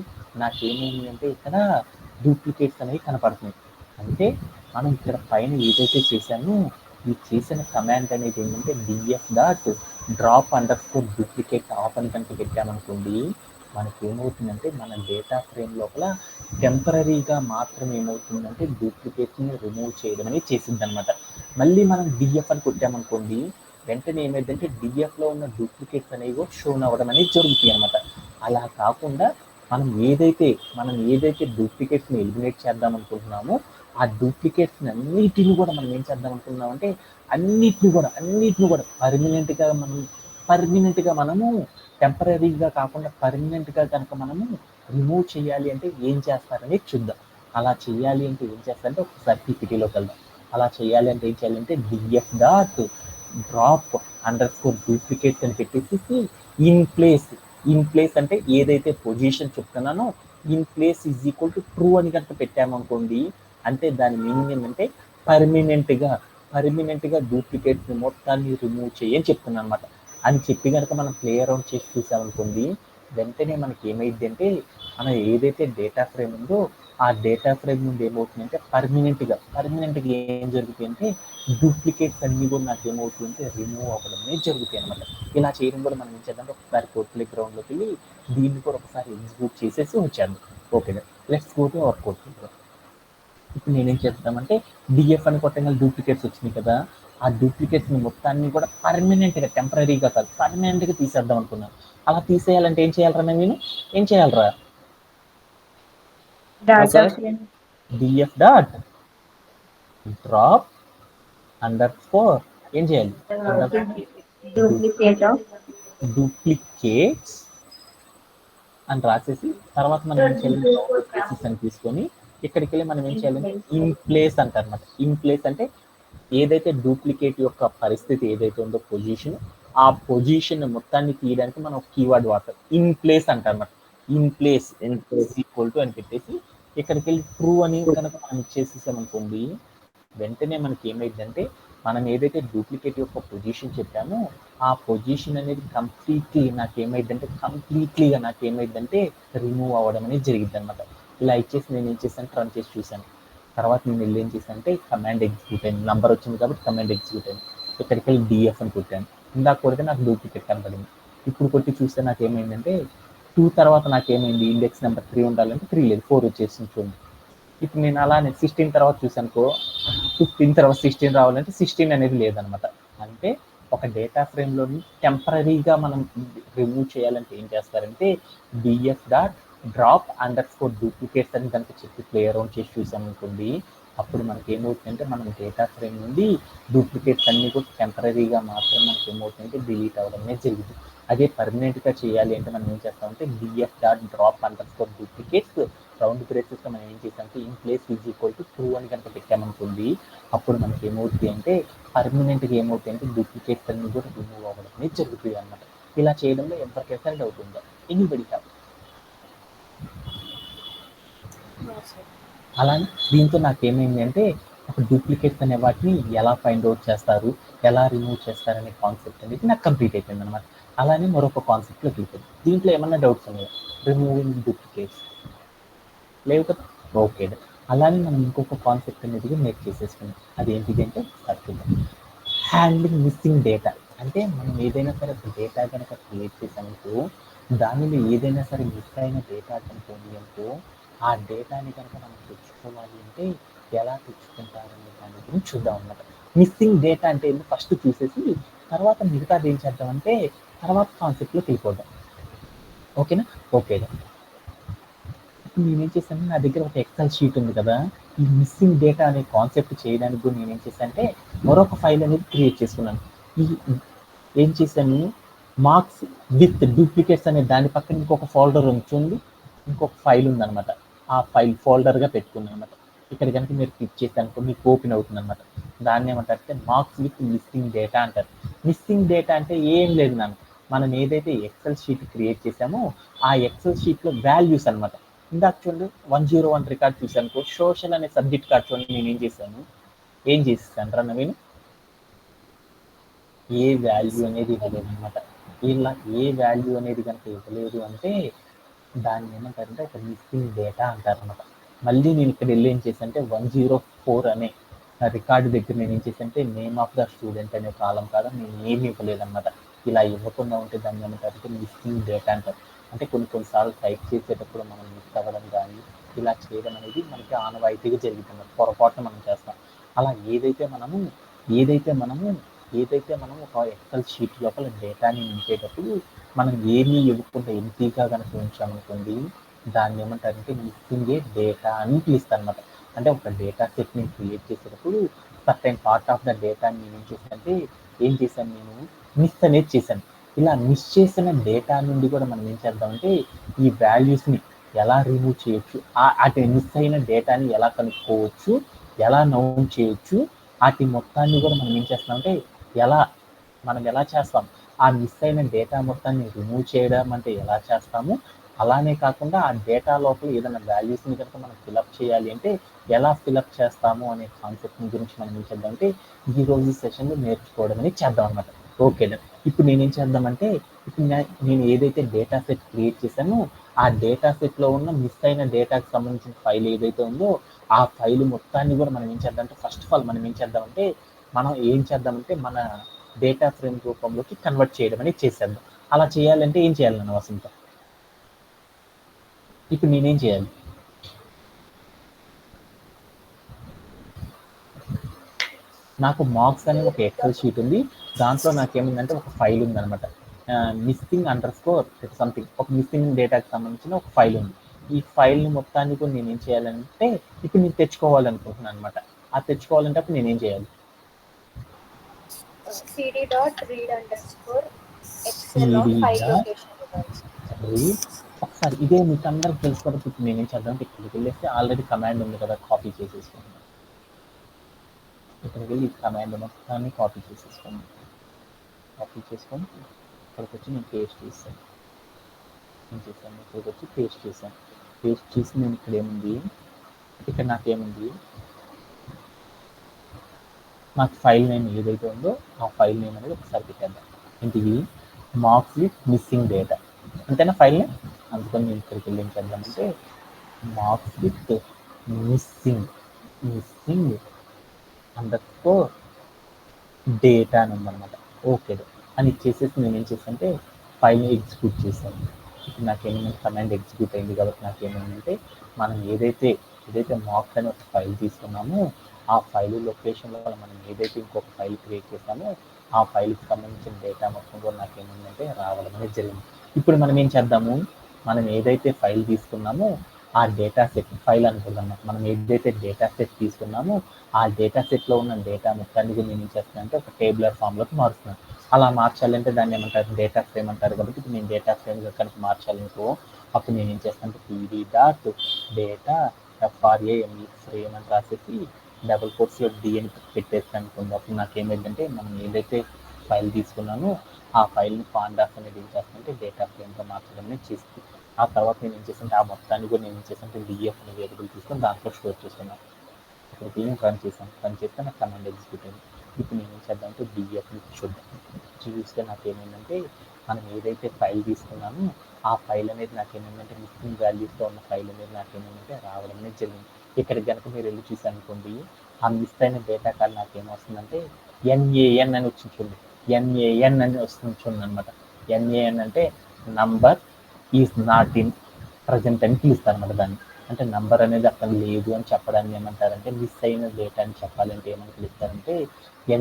S1: నాకేమైంది అంటే ఇక్కడ డూప్లికేట్స్ అనేవి కనపడుతున్నాయి. అంటే మనం ఇక్కడ పైన ఏదైతే చేశామో ఈ చేసిన కమాండ్ అనేది ఏంటంటే DF dot drop under score duplicate of అని కనుక పెట్టామనుకోండి, మనకి ఏమవుతుందంటే మన డేటా ఫ్రేమ్ లోపల టెంపరీగా మాత్రం ఏమవుతుందంటే డూప్లికేట్ని రిమూవ్ చేయడం అనేది చేసింది అనమాట. మళ్ళీ మనం డిఎఫ్ అని కొట్టామనుకోండి, వెంటనే ఏమైందంటే డిఎఫ్లో ఉన్న డూప్లికేట్స్ అనేవి షోన్ అవ్వడం అనేది జరుగుతాయి అనమాట. అలా కాకుండా మనం ఏదైతే డూప్లికేట్స్ని ఎలిమినేట్ చేద్దాం అనుకుంటున్నామో ఆ డూప్లికేట్స్ అన్నిటిని కూడా మనం ఏం చేద్దాం అనుకుంటున్నాం అంటే అన్నిటిని కూడా పర్మనెంట్గా మనము టెంపరీగా కాకుండా పర్మనెంట్గా కనుక మనము రిమూవ్ చేయాలి అంటే ఏం చేస్తారనేది చూద్దాం. అలా చేయాలి అంటే ఏం చేస్తారంటే ఒకసారి పీపీటీలోకి వెళ్దాం. అలా చేయాలి అంటే ఏం చేయాలంటే DF dot drop underscore duplicates అని పెట్టేసి ఇన్ ప్లేస్ అంటే ఏదైతే పొజిషన్ చెప్తున్నానో in place is equal to true అని కనుక పెట్టామనుకోండి, అంటే దాని మీనింగ్ ఏంటంటే పర్మనెంట్గా డూప్లికేట్స్ మొత్తాన్ని రిమూవ్ చేయని చెప్తున్నాను అనమాట. అని చెప్పి కనుక మనం ప్లే అరౌండ్ చేసి చూసామనుకోండి, వెంటనే మనకి ఏమైంది అంటే మనం ఏదైతే డేటా ఫ్రేమ్ ఉందో ఆ డేటా ఫ్రేమ్ నుండి ఏమవుతుందంటే పర్మనెంట్గా ఏం జరుగుతాయి అంటే డూప్లికేట్స్ అన్నీ కూడా నాకు ఏమవుతుందంటే రిమూవ్ అవ్వడం అనేది జరుగుతాయి అనమాట. ఇలా చేయడం కూడా మనం ఏం చేద్దాం, ఒకసారి కోడ్ ప్లే గ్రౌండ్లోకి వెళ్ళి దీన్ని కూడా ఒకసారి ఎగ్జిక్యూట్ చేసేసి వచ్చాను. Okay, let's go to our code play ground. ఇప్పుడు నేనేం చేస్తామంటే డిఎఫ్ అని కొట్టగా డూప్లికేట్స్ వచ్చినాయి కదా, ఆ డూప్లికేట్స్ని మొత్తాన్ని కూడా పర్మనెంట్గా టెంపరీగా కాదు పర్మనెంట్గా తీసేద్దాం అనుకున్నాను. అలా తీసేయాలంటే ఏం చేయాలరా నేను ఏం చేయాలరా DF dot drop under score ఏం చేయాలి డూప్లికేట్స్ అని రాసేసి తర్వాత మనం ఏం చేయాలి బేసిస్ అని తీసుకొని ఇక్కడికి వెళ్ళి మనం ఏం చేయాలంటే ఇన్ ప్లేస్ అంటారు అనమాట. ఇన్ ప్లేస్ అంటే ఏదైతే డూప్లికేట్ యొక్క పరిస్థితి ఏదైతే ఉందో పొజిషన్, ఆ పొజిషన్ మొత్తాన్ని తీయడానికి మనం ఒక కీవర్డ్ వాడతాం, ఇన్ ప్లేస్ అంటారు అనమాట. ఇన్ ప్లేస్ ఈక్వల్ టు అని పెట్టేసి ఇక్కడికి వెళ్ళి ట్రూ అని కనుక మనం ఇచ్చేసేసామనుకోండి, వెంటనే మనకి ఏమైందంటే మనం ఏదైతే డూప్లికేట్ యొక్క పొజిషన్ చెప్పామో ఆ పొజిషన్ అనేది కంప్లీట్లీగా నాకేమైందంటే రిమూవ్ అవ్వడం అనేది జరిగింది అనమాట. ఇలా ఇచ్చేసి నేను ఏం చేశాను, రన్ చేసి చూశాను. తర్వాత నేను వెళ్ళి ఏం చేశాను అంటే కమాండ్ ఎగ్జిక్యూట్ అయింది, నంబర్ వచ్చింది కాబట్టి కమాండ్ ఎగ్జిక్యూట్ అయింది. ఇక్కడికి వెళ్ళి డిఎఫ్ అని కొట్టాను. ఇందాక కొడితే నాకు డూప్లికేట్ కనపడింది. ఇప్పుడు కొట్టి చూస్తే నాకు ఏమైందంటే 2 తర్వాత నాకేమైంది, ఇండెక్స్ నెంబర్ 3 ఉండాలంటే 3 లేదు, 4 వచ్చేసింది చూడండి. ఇప్పుడు నేను అలానే 16 తర్వాత చూసానుకో 15 తర్వాత 16 రావాలంటే 16 అనేది లేదనమాట. అంటే ఒక డేటా ఫ్రేమ్లోని టెంపరీగా మనం రిమూవ్ చేయాలంటే ఏం చేస్తారంటే DF dot drop underscore duplicates అని కనుక చెప్పి ప్లే అరౌండ్ చేసి చూసామనుకోండి, అప్పుడు మనకి ఏమవుతుందంటే మనం డేటా ఫ్రేమ్ నుండి డూప్లికేట్స్ అన్నీ కూడా టెంపరీగా మాత్రం మనకి ఏమవుతుందంటే డిలీట్ అవ్వడం అనేది జరుగుతుంది. అదే పర్మనెంట్గా చేయాలి అంటే మనం ఏం చేస్తామంటే DF dot drop underscore duplicates round బ్రేసెస్లో మనం ఏం చేసామంటే in place is equal to true అని కనుక పెట్టామనుకోండి, అప్పుడు మనకి ఏమవుతుంది అంటే పర్మనెంట్గా ఏమవుతాయి అంటే డూప్లికేట్స్ అన్ని కూడా రిమూవ్ అవ్వడం అనేది జరుగుతుంది అనమాట. ఇలా చేయడంలో ఎవరికైతే డౌట్ ఉందో ఎనీబడి హ్యావ్. అలానే దీంతో నాకేమైంది అంటే ఒక డూప్లికేట్స్ అనే వాటిని ఎలా ఫైండ్ అవుట్ చేస్తారు, ఎలా రిమూవ్ చేస్తారు అనే కాన్సెప్ట్ అనేది నాకు కంప్లీట్ అయిపోయింది అనమాట. అలానే మరొక కాన్సెప్ట్లోకి వెళ్ళిపోయింది. దీంట్లో ఏమన్నా డౌట్స్ ఉన్నాయా, రిమూవింగ్ డూప్లికేట్స్ లేవు కదా, ఓకే. అలానే మనం ఇంకొక కాన్సెప్ట్ అనేది మేక్ చేసేసుకున్నాం. అదేంటిది అంటే చూద్దాం, హ్యాండ్లింగ్ మిస్సింగ్ డేటా. అంటే మనం ఏదైనా సరే ఒక డేటా కనుక క్రియేట్ చేసామనుకో, దానిలో ఏదైనా సరే మిస్ అయిన డేటా కనుకోండి అనుకో, ఆ డేటాని కనుక మనం తెచ్చుకోవాలి అంటే ఎలా తెచ్చుకుంటారనే దాని గురించి చూద్దాం అన్నమాట. మిస్సింగ్ డేటా అంటే ఏంటి ఫస్ట్ చూసేసి తర్వాత మిగతాది ఏం చేద్దామంటే తర్వాత కాన్సెప్ట్లోకి వెళ్ళిపోదాం. ఓకేనా, ఓకేనా. నేనేం చేశాను, నా దగ్గర ఒక ఎక్సెల్ షీట్ ఉంది కదా, ఈ మిస్సింగ్ డేటా అనే కాన్సెప్ట్ చేయడానికి కూడా నేనేం చేశాను అంటే మరొక ఫైల్ అనేది క్రియేట్ చేసుకున్నాను. ఏం చేశాను, మార్క్స్ విత్ డూప్లికేట్స్ అనే దాని పక్కన ఇంకొక ఫోల్డర్ ఉంచుంది, ఇంకొక ఫైల్ ఉందన్నమాట. ఆ ఫైల్ ఫోల్డర్గా పెట్టుకున్నాను అనమాట. ఇక్కడ కనుక మీరు క్లిక్ చేశానుకో మీకు ఓపెన్ అవుతుంది అనమాట. దాన్ని ఏమంటారంటే మార్క్స్ విత్ మిస్సింగ్ డేటా అంటారు. మిస్సింగ్ డేటా అంటే ఏం లేదు నాన్న, మనం ఏదైతే ఎక్సెల్ షీట్ క్రియేట్ చేసామో ఆ ఎక్సెల్ షీట్లో వాల్యూస్ అనమాట. ఇందాక చూడండి 101 రికార్డ్ చూసానుకో, సోషల్ అనే సబ్జెక్ట్ కార్డ్ చూడండి, నేను ఏం చేసేసాను రా నవీన్, ఏ వాల్యూ అనేది ఇవ్వలేదు అనమాట. ఇలా ఏ వాల్యూ అనేది కనుక ఇవ్వలేదు అంటే దాన్ని ఏమంటారంటే ఒక మిస్సింగ్ డేటా అంటారనమాట. మళ్ళీ నేను ఇక్కడ వెళ్ళి ఏం చేశానంటే 104 అనే రికార్డు దగ్గర నేను ఏం చేశానంటే నేమ్ ఆఫ్ ద స్టూడెంట్ అనే కాలం కాదు నేను ఏమి ఇవ్వలేదన్నమాట. ఇలా ఇవ్వకుండా ఉంటే దాన్ని ఏమంటారంటే మిస్సింగ్ డేటా అంటారు. అంటే కొన్ని సార్లు టైప్ చేసేటప్పుడు మనం మిస్ అవ్వడం కానీ ఇలా చేయడం అనేది మనకి ఆనవాయితీగా జరుగుతుంది. పొరపాటున మనం చేస్తాం. అలా ఏదైతే మనము ఒక ఎక్సెల్ షీట్ లోపల డేటాని నింపేటప్పుడు మనం ఏమీ ఇవ్వకుండా ఎంప్టీగా కనుక ఉంచామనుకోండి దాన్ని ఏమంటారంటే మిస్సింగ్ ఏ డేటా అని పిలుస్తారనమాట. అంటే ఒక డేటా సెట్ని క్రియేట్ చేసేటప్పుడు సర్టెన్ పార్ట్ ఆఫ్ ద డేటాని నేను ఏం చేశాను నేను మిస్ అనేది చేశాను. ఇలా మిస్ చేసిన డేటా నుండి కూడా మనం ఏం చేద్దామంటే ఈ వాల్యూస్ని ఎలా రిమూవ్ చేయొచ్చు, అటు మిస్ అయిన డేటాని ఎలా కనుక్కోవచ్చు, ఎలా నౌన్ చేయొచ్చు, వాటి మొత్తాన్ని కూడా మనం ఏం చేస్తామంటే మనం ఎలా చేస్తాం, ఆ మిస్ అయిన డేటా మొత్తాన్ని రిమూవ్ చేయడం అంటే ఎలా చేస్తాము, అలానే కాకుండా ఆ డేటా లోపల ఏదైనా వాల్యూస్ని కనుక మనం ఫిలప్ చేయాలి అంటే ఎలా ఫిలప్ చేస్తాము అనే కాన్సెప్ట్ గురించి మనం ఏం చేద్దామంటే ఈ రోజు సెషన్లో నేర్చుకోవడం అనేది చేద్దాం అనమాట. ఓకే, ఇప్పుడు నేనేం చేద్దామంటే ఇప్పుడు నేను ఏదైతే డేటా సెట్ క్రియేట్ చేశానో ఆ డేటా సెట్లో ఉన్న మిస్ అయిన డేటాకి సంబంధించిన ఫైల్ ఏదైతే ఉందో ఆ ఫైల్ మొత్తాన్ని కూడా మనం ఏం చేద్దామంటే ఫస్ట్ ఆఫ్ ఆల్ మనం ఏం చేద్దామంటే మన డేటా ఫ్రేమ్ రూపంలోకి కన్వర్ట్ చేయడం అనేది చేసేద్దాం. అలా చేయాలంటే ఏం చేయాలి నన్ను వసంత? ఇప్పుడు నేనేం చేయాలి? నాకు మార్క్స్ అనే ఒక ఎక్సెల్ షీట్ ఉంది. దాంట్లో నాకేముందంటే ఒక ఫైల్ ఉందనమాట. మిస్సింగ్ అండర్స్కోర్ సంథింగ్ ఒక మిస్సింగ్ డేటాకి సంబంధించిన ఒక ఫైల్ ఉంది. ఈ ఫైల్ని మొత్తాన్ని కూడా నేను ఏం చేయాలంటే ఇప్పుడు నేను తెచ్చుకోవాలనుకుంటున్నాను అనమాట. ఆ తెచ్చుకోవాలంటే అప్పుడు నేనేం చేయాలి? ఒకసారి ఇదే మీకు అందరికి తెలుసుకోవడం నేనేం చేద్దాం ఇక్కడికి వెళ్ళేస్తే ఆల్రెడీ కమాండ్ ఉంది కదా, కాపీ చేసేసుకుంటాం. ఇక్కడికి వెళ్ళి కమాండ్ మొత్తాన్ని కాపీ చేసుకొని ఇక్కడికి వచ్చి నేను పేస్ట్ చేశాను. ఇక్కడికి వచ్చి పేస్ట్ చేసి నేను ఇక్కడ నాకేముంది నాకు ఫైల్ నేమ్ ఏదైతే ఉందో ఆ ఫైల్ నేమ్ అనేది ఒకసారి పెట్టేద్దాం. ఇంటికి మార్క్స్ విత్ మిస్సింగ్ డేటా అంతేనా ఫైల్ నేమ్. అందుకని నేను ఇక్కడికి వెళ్ళి ఏం చేద్దామంటే marks with missing underscore data అని ఉందన్నమాట. ఓకే అని ఇచ్చేసేసి నేను ఏం చేశానంటే ఫైల్ని ఎగ్జిక్యూట్ చేశాను. ఇప్పుడు నాకేమైందంటే కమాండ్ ఎగ్జిక్యూట్ అయింది కాబట్టి నాకేమైందంటే మనం ఏదైతే మార్క్స్ అని ఒక ఫైల్ తీసుకున్నామో ఆ ఫైల్ లొకేషన్లో మనం ఏదైతే ఇంకొక ఫైల్ క్రియేట్ చేసామో ఆ ఫైల్కి సంబంధించిన డేటా మొత్తం కూడా నాకేమైందంటే రావడం అనేది జరిగింది. ఇప్పుడు మనం ఏం చేద్దాము, మనం ఏదైతే ఫైల్ తీసుకున్నామో ఆ డేటా సెట్ ఫైల్ అనుకుందాం. మనం ఏదైతే డేటా సెట్ తీసుకున్నామో ఆ డేటా సెట్లో ఉన్న డేటా మొత్తాన్ని కూడా నేను ఏం చేస్తున్నానంటే ఒక టేబులర్ ఫామ్లోకి మారుస్తున్నాను. అలా మార్చాలంటే దాన్ని ఏమంటారు, డేటా ఫ్రేమ్ అంటారు. కాబట్టి ఇప్పుడు నేను డేటా ఫ్రేమ్గా కనుక మార్చాలనుకో అప్పుడు నేను ఏం చేస్తానంటే pd dot data FRAME frame అని రాసేసి డబుల్ కోట్స్లో డి అని పెట్టేస్తాను అనుకోండి. అప్పుడు నాకేమైందంటే మనం ఏదైతే ఫైల్ తీసుకున్నానో ఆ ఫైల్ని పాండాస్ అనేది ఏం చేస్తానంటే డేటా ఫ్రేమ్గా మార్చడం అనేది చేస్తుంది. ఆ తర్వాత నేను ఏం చేస్తానంటే ఆ మొత్తాన్ని కూడా నేను ఏం చేస్తానంటే డిఎఫ్ అనే వేరియబుల్ తీసుకొని దాంట్లో స్టోర్ చేసుకున్నాను. ఇక్కడికి రన్ చేస్తే నాకు కమాండ్ ఎగ్జిక్యూట్ అయింది. ఇప్పుడు నేను ఏం చేద్దామంటే డిఎఫ్ని చూస్తే నాకేమైందంటే మనం ఏదైతే ఫైల్ తీసుకున్నామో ఆ ఫైల్ అనేది నాకేమైందంటే మిస్సింగ్ వాల్యూస్తో ఉన్న ఫైల్ అనేది నాకేమైందంటే రావడం అనేది జరిగింది. ఇక్కడికి కనుక మీరు వెళ్ళి చూసారనుకోండి ఆ మిస్ అయిన డేటా కార్డ్ నాకేమొస్తుందంటే NAN అని వచ్చి చూడండి, NAN అని వస్తుంది అనమాట. NAN అంటే number is not in present అని పిలుస్తారు అనమాట దాన్ని. అంటే నంబర్ అనేది అక్కడ లేదు అని చెప్పడాన్ని ఏమంటారంటే మిస్ అయిన డేటా అని చెప్పాలంటే ఏమని పిలుస్తారంటే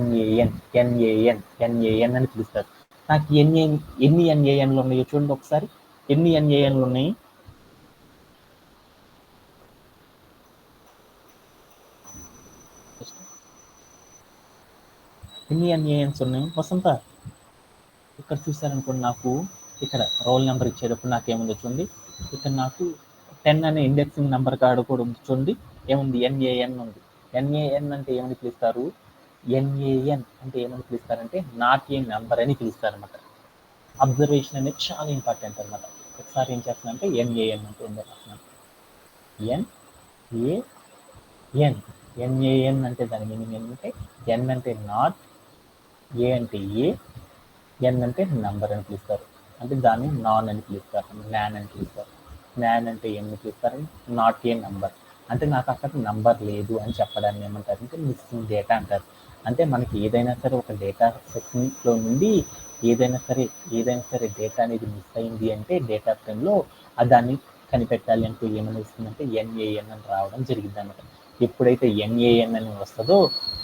S1: NAN అని పిలుస్తారు. నాకు ఎన్ని NANలు ఉన్నాయో చూడండి ఒకసారి. ఎన్ని NANలు ఉన్నాయి? ఎన్ని NANs ఉన్నాయి వసంత? ఇక్కడ చూసారనుకోండి నాకు ఇక్కడ రోల్ నెంబర్ ఇచ్చేటప్పుడు నాకేముంది చూడండి, ఇక్కడ నాకు 10 అనే ఇండెక్సింగ్ నెంబర్ కార్డు కూడా ఉంది చూడండి. ఏముంది? NAN ఉంది. NAN అంటే ఏమని పిలుస్తారు? NAN అంటే ఏమని పిలుస్తారంటే నాట్ ఏ నెంబర్ అని పిలుస్తారన్నమాట. అబ్జర్వేషన్ అనేది చాలా ఇంపార్టెంట్ అనమాట. ఒకసారి ఏం చేస్తున్నానంటే NAN అంటే ఏంటో రాస్తున్నాను. NAN అంటే దాని మీనింగ్ ఏంటంటే N అంటే నాట్, ఏ అంటే ఏ, N అంటే నంబర్ అని పిలుస్తారు. అంటే దాన్ని నాన్ అని పిలుస్తారు, నాన్ అని పిలుస్తారు. నాన్ అంటే ఏమని పిలుస్తారు? Not a number. అంటే నాకు అక్కడ నంబర్ లేదు అని చెప్పడాన్ని ఏమంటారు అంటే మిస్సింగ్ డేటా అంటారు. అంటే మనకి ఏదైనా సరే ఒక డేటా సెట్లో నుండి ఏదైనా సరే డేటా అనేది మిస్ అయింది అంటే డేటా ఫ్రేమ్లో దాన్ని కనిపెట్టాలి అంటూ ఏమని వస్తుందంటే ఎన్ఏఎన్ అని రావడం జరిగింది అనమాట. ఎప్పుడైతే ఎన్ఏఎన్ అని వస్తుందో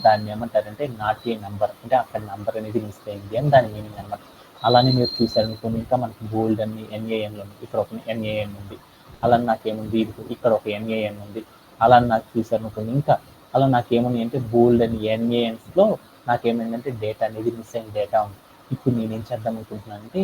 S1: దాన్ని ఏమంటారంటే నాట్ ఏ నంబర్, అంటే అక్కడ నంబర్ అనేది మిస్ అయింది అని దాని మీనింగ్ అనమాట. అలానే మీరు చూసారనుకోండి, ఇంకా మనకి బోల్డ్ అని ఎన్ఏఎన్లో ఉంది, ఇక్కడ ఒక ఎన్ఏఎన్ ఉంది, అలా నాకేముంది ఇక్కడ ఒక ఎన్ఏఎన్ ఉంది, అలా నాకు చూసారనుకోండి. ఇంకా అలా నాకేముంది అంటే బోల్డ్ అని ఎన్ఏఎన్స్లో నాకేమైందంటే డేటా అనేది మిస్ అయిన డేటా ఉంది. ఇప్పుడు నేను ఏం చేద్దాం అనుకుంటున్నాను అంటే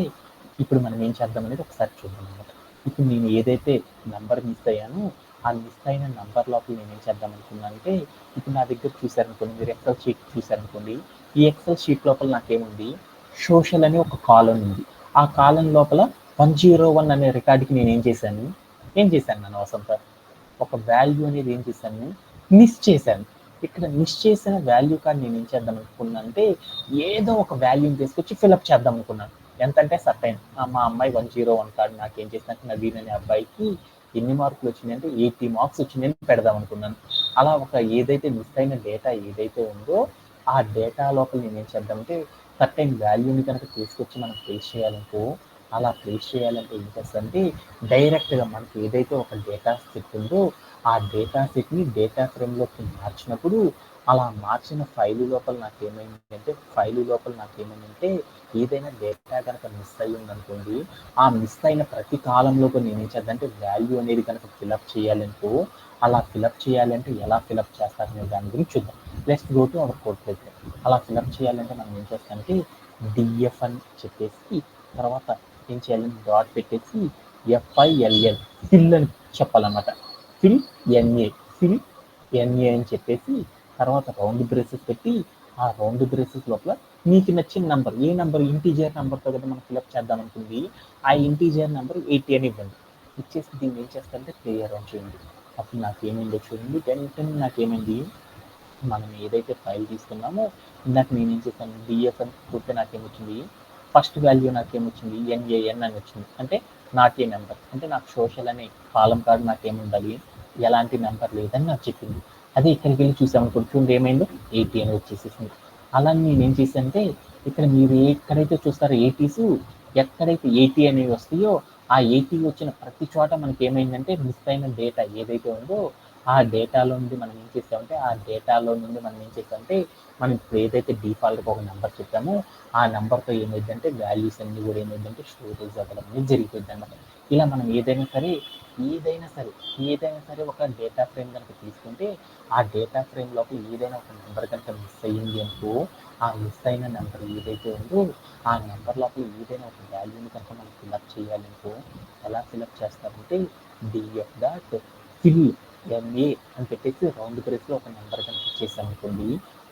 S1: ఇప్పుడు మనం ఏం చేద్దాం అనేది ఒకసారి చూద్దాం అనమాట. ఇప్పుడు నేను ఏదైతే నెంబర్ మిస్ అయ్యానో ఆ మిస్ అయిన నెంబర్ లోపల నేను ఏం చేద్దాం అనుకున్నాను అంటే ఇప్పుడు నా దగ్గర చూసారనుకోండి, మీరు ఎక్సెల్ షీట్ చూసారనుకోండి, ఈ ఎక్సెల్ షీట్ లోపల నాకేముంది సోషల్ అని ఒక కాలం ఉంది. ఆ కాలం లోపల 101 అనే రికార్డుకి నేను ఏం చేశాను నన్ను వసంత ఒక వాల్యూ అనేది ఏం చేశాను మిస్ చేశాను. ఇక్కడ మిస్ చేసిన వాల్యూ కార్డ్ నేను ఏం చేద్దాం అనుకున్నాను అంటే ఏదో ఒక వాల్యూని తీసుకొచ్చి ఫిలప్ చేద్దాం అనుకున్నాను. ఎంతంటే సర్టైన్ మా అమ్మాయి 101 కార్డు నాకేం చేసినట్టు నవీన్ అనే అబ్బాయికి ఎన్ని మార్కులు వచ్చినాయంటే 80 మార్క్స్ వచ్చినాయని పెడదాం అనుకున్నాను. అలా ఒక ఏదైతే మిస్ అయిన డేటా ఏదైతే ఉందో ఆ డేటా లోపల నేను ఏం చేద్దామంటే సర్టైన్ వాల్యూని కనుక తీసుకొచ్చి మనం ప్లేస్ చేయాలనుకో, అలా ప్లేస్ చేయాలంటే ఏం చేస్తారంటే డైరెక్ట్గా మనకి ఏదైతే ఒక డేటా సెట్ ఉందో ఆ డేటా సెట్ని డేటా ఫ్రేమ్లోకి మార్చినప్పుడు అలా మార్చిన ఫైలు లోపల నాకేమైందంటే ఏదైనా డేటా కనుక మిస్ అయ్యి ఉందనుకోండి, ఆ మిస్ అయిన ప్రతి కాలంలోకి నేను ఏం చేద్దామంటే వాల్యూ అనేది కనుక ఫిలప్ చేయాలనుకో, అలా ఫిలప్ చేయాలంటే ఎలా ఫిలప్ చేస్తారనే దాని గురించి చూద్దాం. Let's go to our code place. అలా ఫిలప్ చేయాలంటే మనం ఏం చేస్తామంటే డిఎఫ్ అని చెప్పేసి తర్వాత ఏం చేయాలంటే డాట్ పెట్టేసి ఎఫ్ఐఎల్ఎల్ ఫిల్ అని చెప్పాలన్నమాట. ఫిల్ ఎన్ఏ అని చెప్పేసి తర్వాత రౌండ్ బ్రేసెస్ పెట్టి ఆ రౌండ్ బ్రేసెస్ లోపల మీకు నచ్చిన నంబర్, ఏ నంబర్ ఇంటీజర్ నెంబర్తో కదా మనం ఫిలప్ చేద్దాం అనుకుంది, ఆ ఇంటీజర్ నెంబర్ 80 అని ఇవ్వండి. ఇచ్చేసి దీన్ని ఏం చేస్తారంటే క్లియర్ అని చేయండి. అప్పుడు నాకేమైందో చూడండి, వెంటనే నాకేమైంది మనం ఏదైతే ఫైల్ తీసుకున్నామో ఇందాక నేను ఏం చేశాను డిఎఫ్ అని కొడితే నాకేమొచ్చింది ఫస్ట్ వాల్యూ నాకేమొచ్చింది ఎన్ఏఎన్ అని వచ్చింది. అంటే నాట్ ఏ నెంబర్, అంటే నాకు సోషల్ అనే కాలం కార్డు నాకేముండాలి ఎలాంటి నెంబర్ లేదని నాకు చెప్పింది. అదే ఇక్కడికి వెళ్ళి చూసామనుకోండి, చూడండి ఏమైందో 80 అని వచ్చేసేసింది. అలా నేను ఏం చేశానంటే ఇక్కడ మీరు ఎక్కడైతే చూస్తారో 80s ఎక్కడైతే 80 అనేవి వస్తాయో ఆ 80 వచ్చిన ప్రతి చోట మనకి ఏమైందంటే మిస్ అయిన డేటా ఏదైతే ఉందో ఆ డేటాలో నుండి మనం ఏం చేస్తామంటే మనం ఇప్పుడు ఏదైతే డిఫాల్ట్గా ఒక నెంబర్ చెప్పామో ఆ నెంబర్తో ఏమైందంటే వాల్యూస్ అన్ని కూడా ఏమైందంటే స్టోరేజ్ అవ్వడం అనేది జరిగిపోయింది అనమాట. ఇలా మనం ఏదైనా సరే ఒక డేటా ఫ్రేమ్ కనుక తీసుకుంటే ఆ డేటా ఫ్రేమ్ లోపల ఏదైనా ఒక నెంబర్ కనుక మిస్ అయ్యింది అనుకో, ఆ మిస్ అయిన నెంబర్ ఏదైతే ఉందో ఆ నెంబర్ లోపల ఏదైనా ఒక వాల్యూని కనుక మనం ఫిలప్ చేయాలనుకో ఎలా ఫిలప్ చేస్తామంటే డిఎఫ్ డాట్ ఫిల్ ఎంఏ అని పెట్టేసి రౌండ్ బ్రేస్లో ఒక నెంబర్ కనుక ఇచ్చేసామనుకోండి,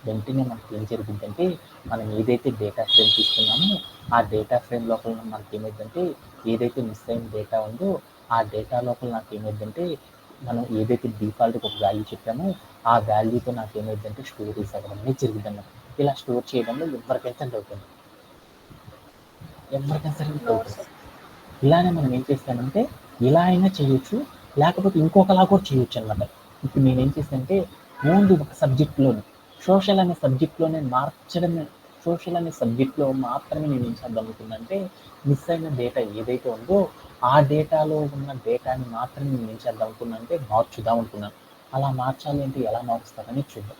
S1: వెంటనే మనకి ఏం జరిగిందంటే మనం ఏదైతే డేటా ఫ్రేమ్ తీసుకున్నామో ఆ డేటా ఫ్రేమ్ లోపల మనకి ఏమైందంటే ఏదైతే మిస్ అయిన డేటా ఉందో ఆ డేటా లోపల నాకు ఏమైందంటే మనం ఏదైతే డిఫాల్ట్గా ఒక వాల్యూ చెప్పామో ఆ వాల్యూతో నాకు ఏమైందంటే స్టోరేజ్ అవ్వడం అనేది జరిగిందన్నమాట. ఇలా స్టోర్ చేయడంలో ఎవరికైతే డౌట్ ఇలానే మనం ఏం చేస్తామంటే ఇలా అయినా చేయొచ్చు, లేకపోతే ఇంకొకలా కూడా చేయొచ్చు అనమాట. ఇప్పుడు నేను ఏం చేస్తానంటే ఓన్లీ ఒక సబ్జెక్ట్లోనే సోషల్ అనే సబ్జెక్ట్లో మాత్రమే నేను ఏం చేద్దాం అనుకున్నానంటే మిస్ అయిన డేటా ఏదైతే ఉందో ఆ డేటాలో ఉన్న డేటాని మాత్రమే నేను ఏం చేద్దాం అనుకున్నాను అంటే మార్చుదాం అనుకున్నాను. అలా మార్చాలి అంటే ఎలా మారుస్తారని చూద్దాం.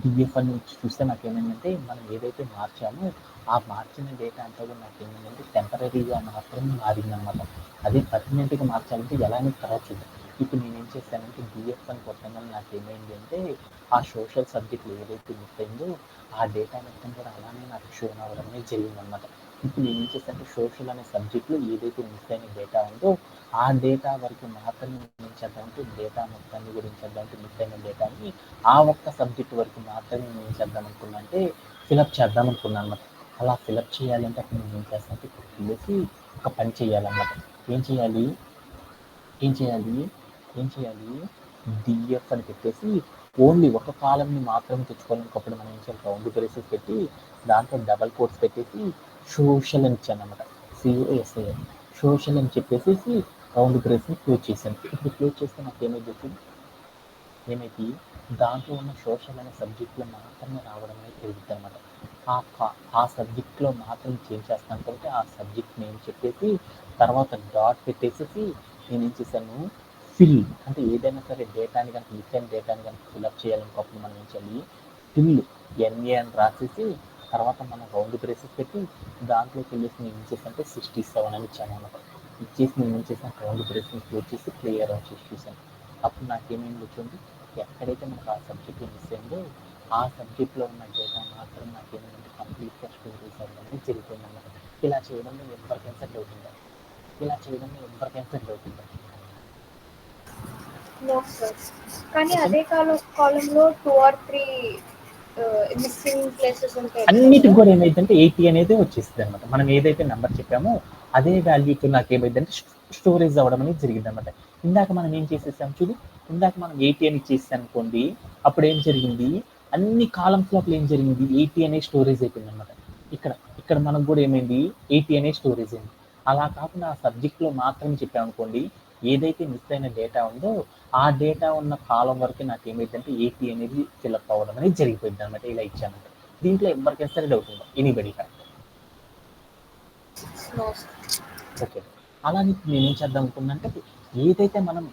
S1: డిఎఫ్ అని చూస్తే నాకేమైందంటే మనం ఏదైతే మార్చామో ఆ మార్చిన డేటా అంతా కూడా నాకేమైందంటే టెంపరీగా మాత్రమే మారిందనమాట. అదే పర్మనెంట్గా మార్చాలంటే ఎలా అనేది తర్వాత చూద్దాం. ఇప్పుడు నేను ఏం చేశానంటే డిఎఫ్ అని కొట్టగానే నాకేమైంది అంటే ఆ సోషల్ సబ్జెక్ట్లో ఏదైతే మిస్ అయిందో ఆ డేటా మొత్తం కూడా అలానే నాకు షో అవ్వడం అనేది జరిగిందనమాట. ఇప్పుడు నేను ఏం చేశానంటే సోషల్ అనే సబ్జెక్ట్లో ఏదైతే మిస్ అయిన డేటా ఉందో ఆ డేటా వరకు మాత్రమే ఏం చేద్దామంటే డేటా మొత్తాన్ని కూడా ఏం చేద్దామంటే మిస్ అయిన డేటాని ఆ ఒక్క సబ్జెక్ట్ వరకు మాత్రమే నేను ఏం చేద్దాం అనుకున్నా అంటే ఫిలప్ చేద్దాం అనుకున్నాను అనమాట. అలా ఫిలప్ చేయాలంటే అప్పుడు నేను ఏం చేస్తానంటే ఇప్పుడు వెళ్ళేసి ఒక పని చేయాలన్నమాట. ఏం చేయాలి డిఎఫ్ అని పెట్టేసి ఓన్లీ ఒక కాలంని మాత్రమే తెచ్చుకోవాలనుకున్నప్పుడు మనం ఏం చేయాలి రౌండ్ బ్రేసెస్ పెట్టి దాంట్లో డబల్ కోట్స్ పెట్టేసి సోషల్ అని ఇచ్చాను అనమాట. సిఓఎస్ఐఎల్ సోషల్ అని చెప్పేసి రౌండ్ బ్రేస్ని క్లోజ్ చేశాను. ఇప్పుడు క్లోజ్ చేస్తే నాకు ఏమైంది, ఏమైతే దాంట్లో ఉన్న సోషల్ అనే సబ్జెక్ట్లో మాత్రమే రావడం అనేది జరుగుతుంది అనమాట. ఆ సబ్జెక్ట్లో మాత్రం చేంజ్ చేస్తాను కాబట్టి ఆ సబ్జెక్ట్ నేమ్ చెప్పేసి తర్వాత డాట్ పెట్టేసి నేనేం చేశాను, ఫిల్ అంటే ఏదైనా సరే డేటాని కనుక మిస్ అయిన డేటాని కనుక ఫిల్అప్ చేయాలనుకోకుండా మనం ఏం చేయాలి, ఫిల్ ఎన్ఏ అని రాసేసి తర్వాత మనం రౌండ్ బ్రేసెస్ పెట్టి దాంట్లోకి వెళ్ళేసి నేను ఏం చేశాను అంటే 67 అని ఇచ్చాను అనమాట. ఇచ్చేసి నేను ఏం చేశాను, రౌండ్ బ్రేస్ని క్లోజ్ చేసి క్లియర్ అని చేసి చూశాను. అప్పుడు నాకేమైంది వచ్చింది, ఎక్కడైతే మనకు ఆ సబ్జెక్ట్లో మిస్ అయిందో ఆ సబ్జెక్ట్లో ఉన్న డేటా మాత్రం నాకేమైందంటే కంప్లీట్గా స్టోరేజ్ అవ్వడం జరిగిపోయింది అన్నమాట. ఇలా చేయడంలో ఎవరికైనా సెట్ అవుతుందా, ఇలా చేయడంలో ఎవరికైనా సెట్ అవుతుందా?
S2: No sir. కానీ అదే కాలంలో 2 or 3 మిస్సింగ్ ప్లేసెస్ ఉంటాయి.
S1: అన్నిటికి కూడా ఏమైందంటే 80 అనేది వచ్చేస్తుంది అనమాట. మనం ఏదైతే నెంబర్ చెప్పామో అదే వాల్యూతో నాకు ఏమైందంటే స్టోరేజ్ అవ్వడం అనేది జరిగింది అనమాట. ఇందాక మనం ఏం చేసేసాం చూడు, ఇందాక మనం 80 అని ఇచ్చేసాం అనుకోండి, అప్పుడు ఏం జరిగింది, అన్ని కాలమ్స్ లోపల ఏం జరిగింది, 80 అనే స్టోరేజ్ అయిపోయింది అనమాట. ఇక్కడ మనకు కూడా ఏమైంది, 80 అనే స్టోరేజ్ అయింది. అలా కాకుండా ఆ సబ్జెక్ట్లో మాత్రమే చెప్పామనుకోండి, ఏదైతే మిస్ అయిన డేటా ఉందో ఆ డేటా ఉన్న కాలం వరకు నాకు ఏమైందంటే 80 అనేది ఫిల్అప్ అవ్వడం అనేది జరిగిపోయింది అనమాట. ఇలా ఇచ్చానంటే దీంట్లో ఎవరికైనా సరే డౌట్ ఉందా, ఎనీబడి? ఓకే. అలానే నేనేం చేద్దాం అనుకున్నానంటే, ఏదైతే మనం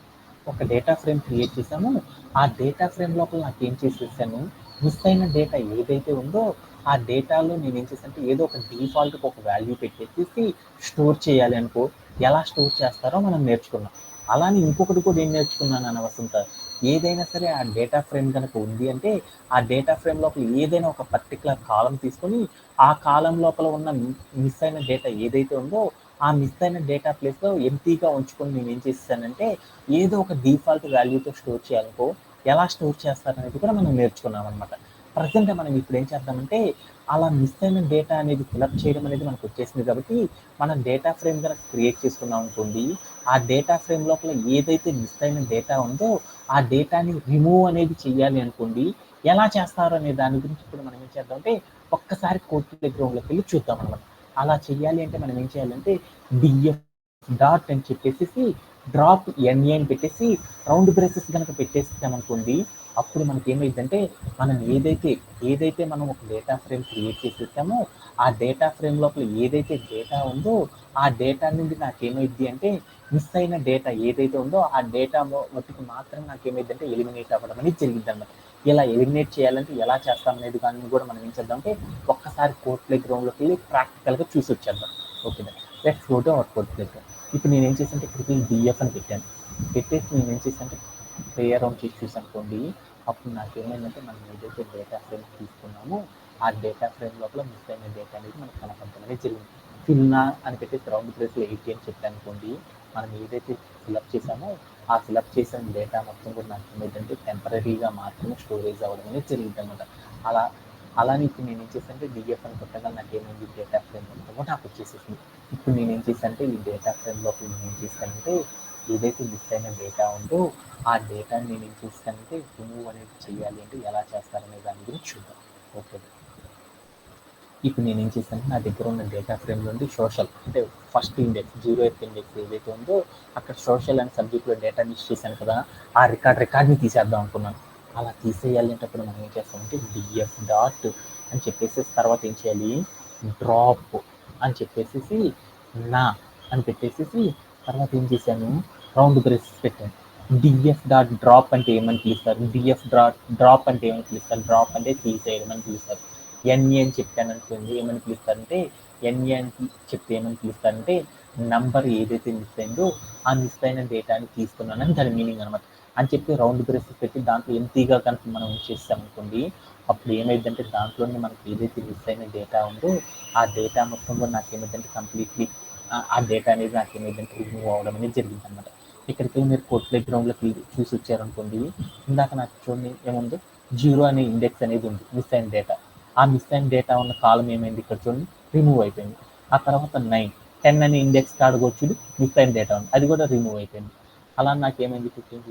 S1: ఒక డేటా ఫ్రేమ్ క్రియేట్ చేసామో ఆ డేటా ఫ్రేమ్ లోపల నాకు ఏం చేసేసాను, మిస్ అయిన డేటా ఏదైతే ఉందో ఆ డేటాలో నేను ఏం చేశానంటే ఏదో ఒక డిఫాల్ట్కి ఒక వాల్యూ పెట్టేసి స్టోర్ చేయాలి అనుకో, ఎలా స్టోర్ చేస్తారో మనం నేర్చుకున్నాం. అలానే ఇంకొకటి కూడా ఏం నేర్చుకున్నాను అన్న వసంత, ఏదైనా సరే ఆ డేటా ఫ్రేమ్ కనుక ఉంది అంటే ఆ డేటా ఫ్రేమ్ లోపల ఏదైనా ఒక పర్టికులర్ కాలం తీసుకొని ఆ కాలం లోపల ఉన్న మిస్ అయిన డేటా ఏదైతే ఉందో ఆ మిస్ అయిన డేటా ప్లేస్లో ఎంటీగా ఉంచుకొని నేను ఏం చేస్తానంటే ఏదో ఒక డిఫాల్ట్ వాల్యూతో స్టోర్ చేయాలనుకో, ఎలా స్టోర్ చేస్తారనేది కూడా మనం నేర్చుకున్నాం అనమాట. ప్రజెంట్ మనం ఇప్పుడు ఏం చేద్దామంటే అలా మిస్ అయిన డేటా అనేది ఫిలప్ చేయడం అనేది మనకు వచ్చేసింది కాబట్టి మనం డేటా ఫ్రేమ్ కనుక క్రియేట్ చేసుకున్నాం అనుకోండి, ఆ డేటా ఫ్రేమ్ లోపల ఏదైతే మిస్ అయిన డేటా ఉందో ఆ డేటాని రిమూవ్ అనేది చెయ్యాలి అనుకోండి, ఎలా చేస్తారు అనే దాని గురించి కూడా మనం ఏం చేద్దామంటే ఒక్కసారి కోడ్ ప్లేగ్రౌండ్లోకి వెళ్ళి చూద్దాం అనమాట. అలా చెయ్యాలి అంటే మనం ఏం చేయాలంటే డిఎఫ్ డాట్ అని చెప్పేసి డ్రాప్ ఎన్ఏ అని పెట్టేసి రౌండ్ బ్రేసెస్ కనుక పెట్టేసామనుకోండి, అప్పుడు మనకి ఏమైందంటే మనం ఏదైతే మనం ఒక డేటా ఫ్రేమ్ క్రియేట్ చేసేసామో ఆ డేటా ఫ్రేమ్ లోపల ఏదైతే డేటా ఉందో ఆ డేటా నుండి నాకేమైంది అంటే మిస్ అయిన డేటా ఏదైతే ఉందో ఆ డేటా మట్టుకు మాత్రం నాకేమైందంటే ఎలిమినేట్ అవ్వడం అనేది జరిగింది అన్నమాట. ఇలా ఎలిమినేట్ చేయాలంటే ఎలా చేస్తామనేది కానీ కూడా మనం ఏం చేద్దాం అంటే ఒక్కసారి కోడ్ ప్లే గ్రౌండ్లోకి వెళ్ళి ప్రాక్టికల్గా చూసి వచ్చేద్దాం. ఓకేనా, let's go to our code play ground. ఇప్పుడు నేను ఏం చేశానంటే ఇక్కడికి డిఎఫ్ అని పెట్టాను, పెట్టేసి నేను ఏం చేశానంటే ప్లే అరౌండ్ చేసి చూసానుకోండి, అప్పుడు నాకేమైందంటే మనం ఏదైతే డేటా ఫ్రేమ్ తీసుకున్నామో ఆ డేటా ఫ్రేమ్ లోపల మిస్ అయిన డేటా అనేది మనకు కనపడడం అనేది జరిగింది. ఫిల్నా అని పెట్టేసి రౌండ్ ప్లేస్లో 80 అని చెప్పాను అనుకోండి, మనం ఏదైతే ఫిల్అప్ చేసామో ఆ ఫిల్అప్ చేసిన డేటా మొత్తం కూడా నాకు ఏమైందంటే టెంపరీగా మాత్రమే స్టోరేజ్ అవ్వడం అనేది జరిగింది అనమాట. అలానే ఇప్పుడు నేను ఏం చేశానంటే డిఎఫ్ అని కొట్టగా నాకు ఏమైంది, డేటా ఫ్రేమ్ మొత్తం కూడా నాకు వచ్చేసేసింది. ఇప్పుడు నేను ఏం చేశానంటే ఈ డేటా ఫ్రేమ్ లోపల నేను ఏం చేశానంటే ఏదైతే మిస్ అయిన డేటా ఉందో ఆ డేటాని నేను ఏం చేస్తానంటే రిమూవ్ అనేది చేయాలి అంటే ఎలా చేస్తారనే దాని గురించి చూద్దాం. ఓకే, ఇప్పుడు నేను ఏం చేశాను, నా దగ్గర ఉన్న డేటా ఫ్రేమ్ నుండి సోషల్ అంటే ఫస్ట్ ఇండెక్స్ 0th ఇండెక్స్ ఏదైతే ఉందో అక్కడ సోషల్ అండ్ సబ్జెక్ట్లో డేటా లిస్ట్ చేశాను కదా, ఆ రికార్డ్ని తీసేద్దాం అనుకున్నాను. అలా తీసేయాలి అంటే అప్పుడు మనం ఏం చేస్తామంటే డిఎఫ్ డాట్ అని చెప్పేసి తర్వాత ఏం చేయాలి, డ్రాప్ అని చెప్పేసి నా అని పెట్టేసి తర్వాత ఏం చేశాను, రౌండ్ బ్రేసెస్ పెట్టాను. డిఎఫ్ డాట్ డ్రాప్ అంటే ఏమని పిలుస్తారు, డిఎఫ్ డ్రాప్ అంటే ఏమని పిలుస్తారు, డ్రాప్ అంటే తీసేయడం అని పిలుస్తారు. ఎన్ఏ అని చెప్పాను అనుకోండి, ఏమని పిలుస్తారంటే ఎన్ఏ అని చెప్తే ఏమని పిలుస్తారంటే నంబర్ ఏదైతే మిస్ అయిందో ఆ మిస్ అయిన డేటాని తీసుకున్నానని దాని మీనింగ్ అనమాట. అని చెప్పి రౌండ్ బ్రేసెస్ పెట్టి దాంట్లో ఎంతీగా కనుక మనం చేసామనుకోండి, అప్పుడు ఏమైందంటే దాంట్లోనే మనకి ఏదైతే మిస్ అయిన డేటా ఉందో ఆ డేటా మొత్తం కూడా నాకు ఏమైందంటే కంప్లీట్లీ ఆ డేటా అనేది నాకు ఏమైందంటే రిమూవ్ అవ్వడం అనేది జరిగింది అనమాట. ఇక్కడికి మీరు కోడ్ ప్లే గ్రౌండ్లోకి చూసి వచ్చారనుకోండి, ఇందాక నాకు చూడండి ఏముందో 0 అనే ఇండెక్స్ అనేది ఉంది మిస్ అయిన డేటా. ఆ మిస్ అయిన డేటా ఉన్న కాలం ఏమైంది ఇక్కడ చూడండి, రిమూవ్ అయిపోయింది. ఆ తర్వాత 9, 10 అనే ఇండెక్స్ కాడకు వచ్చి మిస్ అయిన డేటా ఉంది, అది కూడా రిమూవ్ అయిపోయింది. అలా నాకు ఏమైంది 15,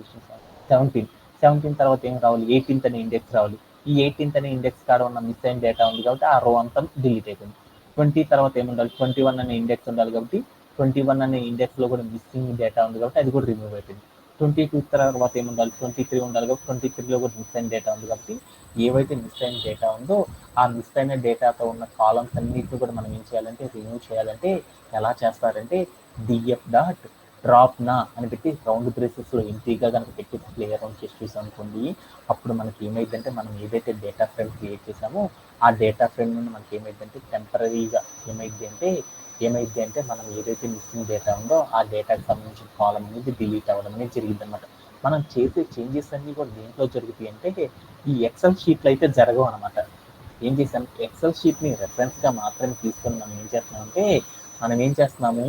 S1: 16, 17 తర్వాత ఏం రావాలి, 18th అనే ఇండెక్స్ రావాలి. ఈ 18th అనే ఇండెక్స్ కాడ ఉన్న మిస్ అయిన డేటా ఉంది కాబట్టి ఆ రో అంతా డిలీట్ అయిపోయింది. 20 తర్వాత ఏముండాలి, 21 అనే ఇండెక్స్ ఉండాలి కాబట్టి 21 అనే ఇండెక్స్లో కూడా మిస్సింగ్ డేటా ఉంది కాబట్టి అది కూడా రిమూవ్ అయిపోయింది. 22 తర్వాత ఏముండాలి, 23 ఉండాలి కాబట్టి 23లో కూడా మిస్ అయిన డేటా ఉంది కాబట్టి ఏవైతే మిస్ అయిన డేటా ఉందో ఆ మిస్ అయిన డేటాతో ఉన్న కాలమ్స్ అన్నిటిని కూడా మనం ఏం చేయాలంటే రిమూవ్ చేయాలంటే ఎలా చేస్తారంటే డిఎఫ్ డాట్ డ్రాప్ నా అని పెట్టి రౌండ్ బ్రేసెస్లో ఎంట్రీగా కనుక పెట్టి ప్లే అరౌండ్ చేసి చూసాం అనుకోండి, అప్పుడు మనకి ఏమైందంటే మనం ఏదైతే డేటా ఫ్రేమ్ క్రియేట్ చేసామో ఆ డేటా ఫ్రేమ్ నుండి మనకి ఏమైందంటే టెంపరీగా ఏమైంది అంటే మనం ఏదైతే మిస్సింగ్ డేటా ఉందో ఆ డేటాకి సంబంధించిన కాలం అనేది డిలీట్ అవ్వడం అనేది జరిగింది అనమాట. మనం చేసే చేంజెస్ అన్నీ కూడా దేంట్లో జరుగుతాయి అంటే ఈ ఎక్సెల్ షీట్లు అయితే జరగవు అనమాట. ఏం చేసాం, ఎక్సెల్ షీట్ని రెఫరెన్స్గా మాత్రమే తీసుకొని మనం ఏం చేస్తున్నాము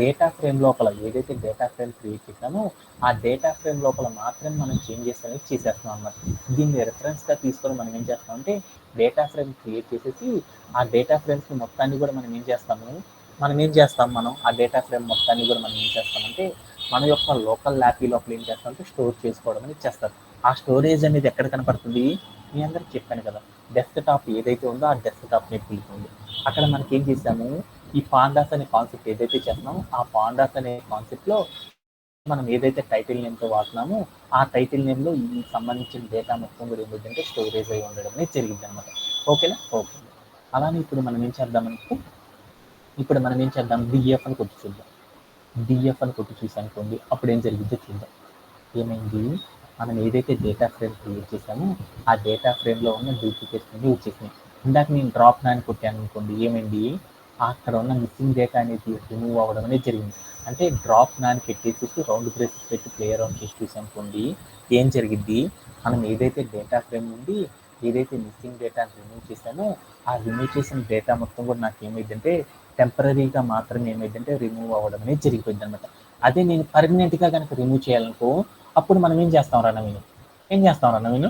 S1: డేటా ఫ్రేమ్ లోపల ఏదైతే డేటా ఫ్రేమ్ క్రియేట్ చేసామో ఆ డేటా ఫ్రేమ్ లోపల మాత్రమే మనం చేంజెస్ అనేది చేసేస్తున్నాం అన్నమాట. దీన్ని రెఫరెన్స్గా తీసుకొని మనం ఏం చేస్తామంటే డేటా ఫ్రేమ్ క్రియేట్ చేసేసి ఆ డేటా ఫ్రేమ్స్ మొత్తాన్ని కూడా మనం ఏం చేస్తాం ఆ డేటా ఫ్రేమ్ మొత్తాన్ని కూడా మనం ఏం చేస్తామంటే మన యొక్క లోకల్ ల్యాపీ లోపల ఏం చేస్తామంటే స్టోర్ చేసుకోవడం అనేది చేస్తారు. ఆ స్టోరేజ్ అనేది ఎక్కడ కనపడుతుంది, మీ అందరికి చెప్పాను కదా, డెస్క్ టాప్ ఏదైతే ఉందో ఆ డెస్క్ టాప్ మీద వెళ్తుంది. అక్కడ మనకి ఏం చేసాము, ఈ పాండాస్ అనే కాన్సెప్ట్ ఏదైతే చేస్తున్నామో ఆ పాండాస్ అనే కాన్సెప్ట్లో మనం ఏదైతే టైటిల్ నేమ్తో వాడుతున్నామో ఆ టైటిల్ నేమ్లో ఈ సంబంధించిన డేటా మొత్తం కూడా ఏమిటంటే స్టోరేజ్ అయి ఉండడం అనేది జరిగింది అనమాట. ఓకేనా? ఓకే. అలానే ఇప్పుడు మనం ఏం చేద్దాం, డిఎఫ్ అని కొట్టి చూద్దాం. డిఎఫ్ అని కొట్టి చూసానుకోండి, అప్పుడు ఏం జరిగిందో చూద్దాం. ఏమైంది, మనం ఏదైతే డేటా ఫ్రేమ్ క్రియేట్ చేసామో ఆ డేటా ఫ్రేమ్లో ఉన్న డూప్లికేట్స్ అన్ని వచ్చేసినాయి. ఇందాక నేను డ్రాప్ నా అని కొట్టాను అనుకోండి, ఏమైంది, అక్కడ ఉన్న మిస్సింగ్ డేటా అనేది రిమూవ్ అవ్వడం అనేది జరిగింది. అంటే డ్రాప్ నా అని పెట్టేసి రౌండ్ బ్రేసెస్ పెట్టి ప్లే అరౌండ్ చేసి చూసానుకోండి, ఏం జరిగింది, మనం ఏదైతే డేటా ఫ్రేమ్ నుండి ఏదైతే మిస్సింగ్ డేటాని రిమూవ్ చేశానో ఆ రిమూవ్ చేసిన డేటా మొత్తం కూడా నాకు ఏమైందంటే టెంపరీగా మాత్రమే ఏమైందంటే రిమూవ్ అవ్వడం అనేది జరిగిపోయింది అనమాట. అదే నేను పర్మనెంట్గా కనుక రిమూవ్ చేయాలనుకో అప్పుడు మనం ఏం చేస్తాం రా నవీన్,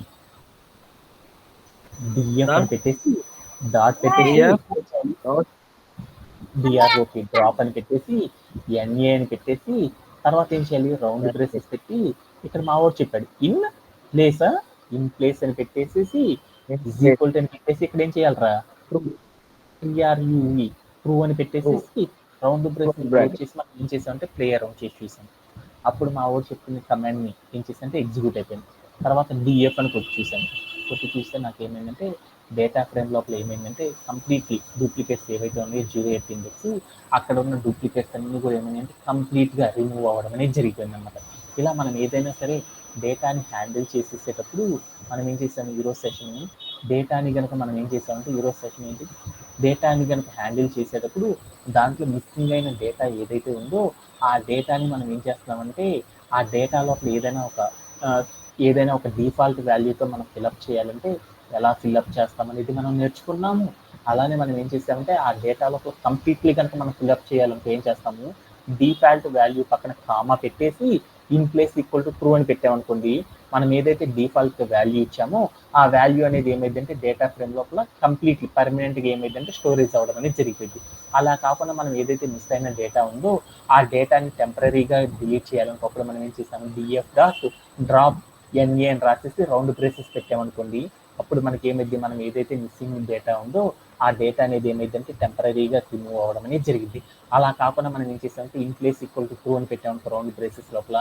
S1: డిఎఫ్ అని పెట్టేసి డాట్ పెట్టేసి డిఆర్ఓకి డ్రాప్ అని పెట్టేసి ఎన్ఏ అని పెట్టేసి తర్వాత ఏం చేయాలి, రౌండ్ బ్రేసెస్ పెట్టి ఇక్కడ మా వాడు చెప్పాడు ఇన్ ప్లేస్ అని పెట్టేసేసి ఈజ్ ఈక్వల్ టు అని పెట్టేసి ఇక్కడ ఏం చేయాలరా TRUE ట్రూ అని పెట్టేసేసి రౌండ్ బ్రేసెస్ క్రియేట్ చేసి మనం ఏం చేసామంటే ప్లే అరౌండ్ చేసి చూసాం. అప్పుడు మా వాడు చెప్పిన కమాండ్ని ఏం చేసామంటే ఎగ్జిక్యూట్ అయిపోయింది. తర్వాత డిఎఫ్ అని కొట్టి చూస్తే నాకు ఏమైందంటే డేటా ఫ్రేమ్ లోపల ఏమైందంటే కంప్లీట్లీ డూప్లికేట్స్ ఏవైతే ఉన్నాయో 08 ఇండెక్స్ అక్కడ ఉన్న డూప్లికేట్స్ అన్ని కూడా ఏమైందంటే కంప్లీట్గా రిమూవ్ అవ్వడం అనేది జరిగిపోయింది అనమాట. ఇలా మనం ఏదైనా సరే డేటాని హ్యాండిల్ చేసేటప్పుడు మనం ఏం చేసాము, ఈరోజు సెషన్ డేటాని కనుక మనం ఏం చేసామంటే ఈరోజు సెషన్ ఏంటి, డేటాని కనుక హ్యాండిల్ చేసేటప్పుడు దాంట్లో మిస్సింగ్ అయిన డేటా ఏదైతే ఉందో ఆ డేటాని మనం ఏం చేస్తున్నామంటే ఆ డేటా లోపల ఏదైనా ఒక డిఫాల్ట్ వాల్యూతో మనం ఫిలప్ చేయాలంటే ఎలా ఫిల్అప్ చేస్తామనేది మనం నేర్చుకున్నాము. అలానే మనం ఏం చేసామంటే ఆ డేటా లోపల కంప్లీట్లీ కనుక మనం ఫిల్అప్ చేయాలంటే ఏం చేస్తాము, డిఫాల్ట్ వాల్యూ పక్కన కామా పెట్టేసి in place equal to true అని పెట్టామనుకోండి, మనం ఏదైతే డిఫాల్ట్ వాల్యూ ఇచ్చామో ఆ వాల్యూ అనేది ఏమైందంటే డేటా ఫ్రేమ్ లోపల కంప్లీట్లీ పర్మనెంట్గా ఏమైందంటే స్టోరేజ్ అవ్వడం అనేది జరిగింది. అలా కాకుండా మనం ఏదైతే మిస్ అయిన డేటా ఉందో ఆ డేటాని టెంపరీగా డిలీట్ చేయాలనుకోప్పుడు మనం ఏం చేసాము, డిఎఫ్ డాట్ డ్రాప్ ఎన్ఏ అని రాసేసి రౌండ్ బ్రేసెస్ పెట్టామనుకోండి, అప్పుడు మనకి ఏమైంది, మనం ఏదైతే మిస్సింగ్ డేటా ఉందో ఆ డేటా అనేది ఏమైందంటే టెంపరీగా రిమూవ్ అవ్వడం అనేది జరిగింది. అలా కాకుండా మనం ఏం చేసామంటే in place equal to true అని పెట్టామనుకో రౌండ్ బ్రేసెస్ లోపల,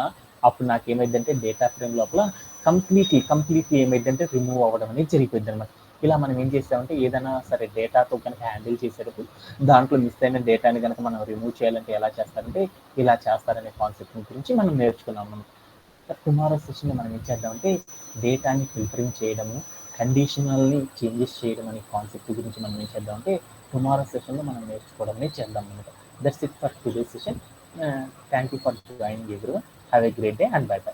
S1: అప్పుడు నాకు ఏమైందంటే డేటా ఫ్రేమ్ లోపల కంప్లీట్లీ ఏమైందంటే రిమూవ్ అవ్వడం అనేది జరిగిపోయింది అనమాట. ఇలా మనం ఏం చేసామంటే ఏదైనా సరే డేటాతో కనుక హ్యాండిల్ చేసేటప్పుడు దాంట్లో మిస్ అయిన డేటాని కనుక మనం రిమూవ్ చేయాలంటే ఎలా చేస్తారంటే ఇలా చేస్తారనే కాన్సెప్ట్ గురించి మనం నేర్చుకున్నాము. టుమారో సెషన్లో మనం ఏం చేద్దామంటే డేటాని ఫిల్టరింగ్ చేయడము, కండిషనల్ని చేంజెస్ చేయడం అనే కాన్సెప్ట్ గురించి మనం ఏం చేద్దామంటే టుమారో సెషన్లో మనం నేర్చుకోవడం చేద్దాం అనమాట. That's it for today session. Thank you for joining everyone. Have a great day and by by.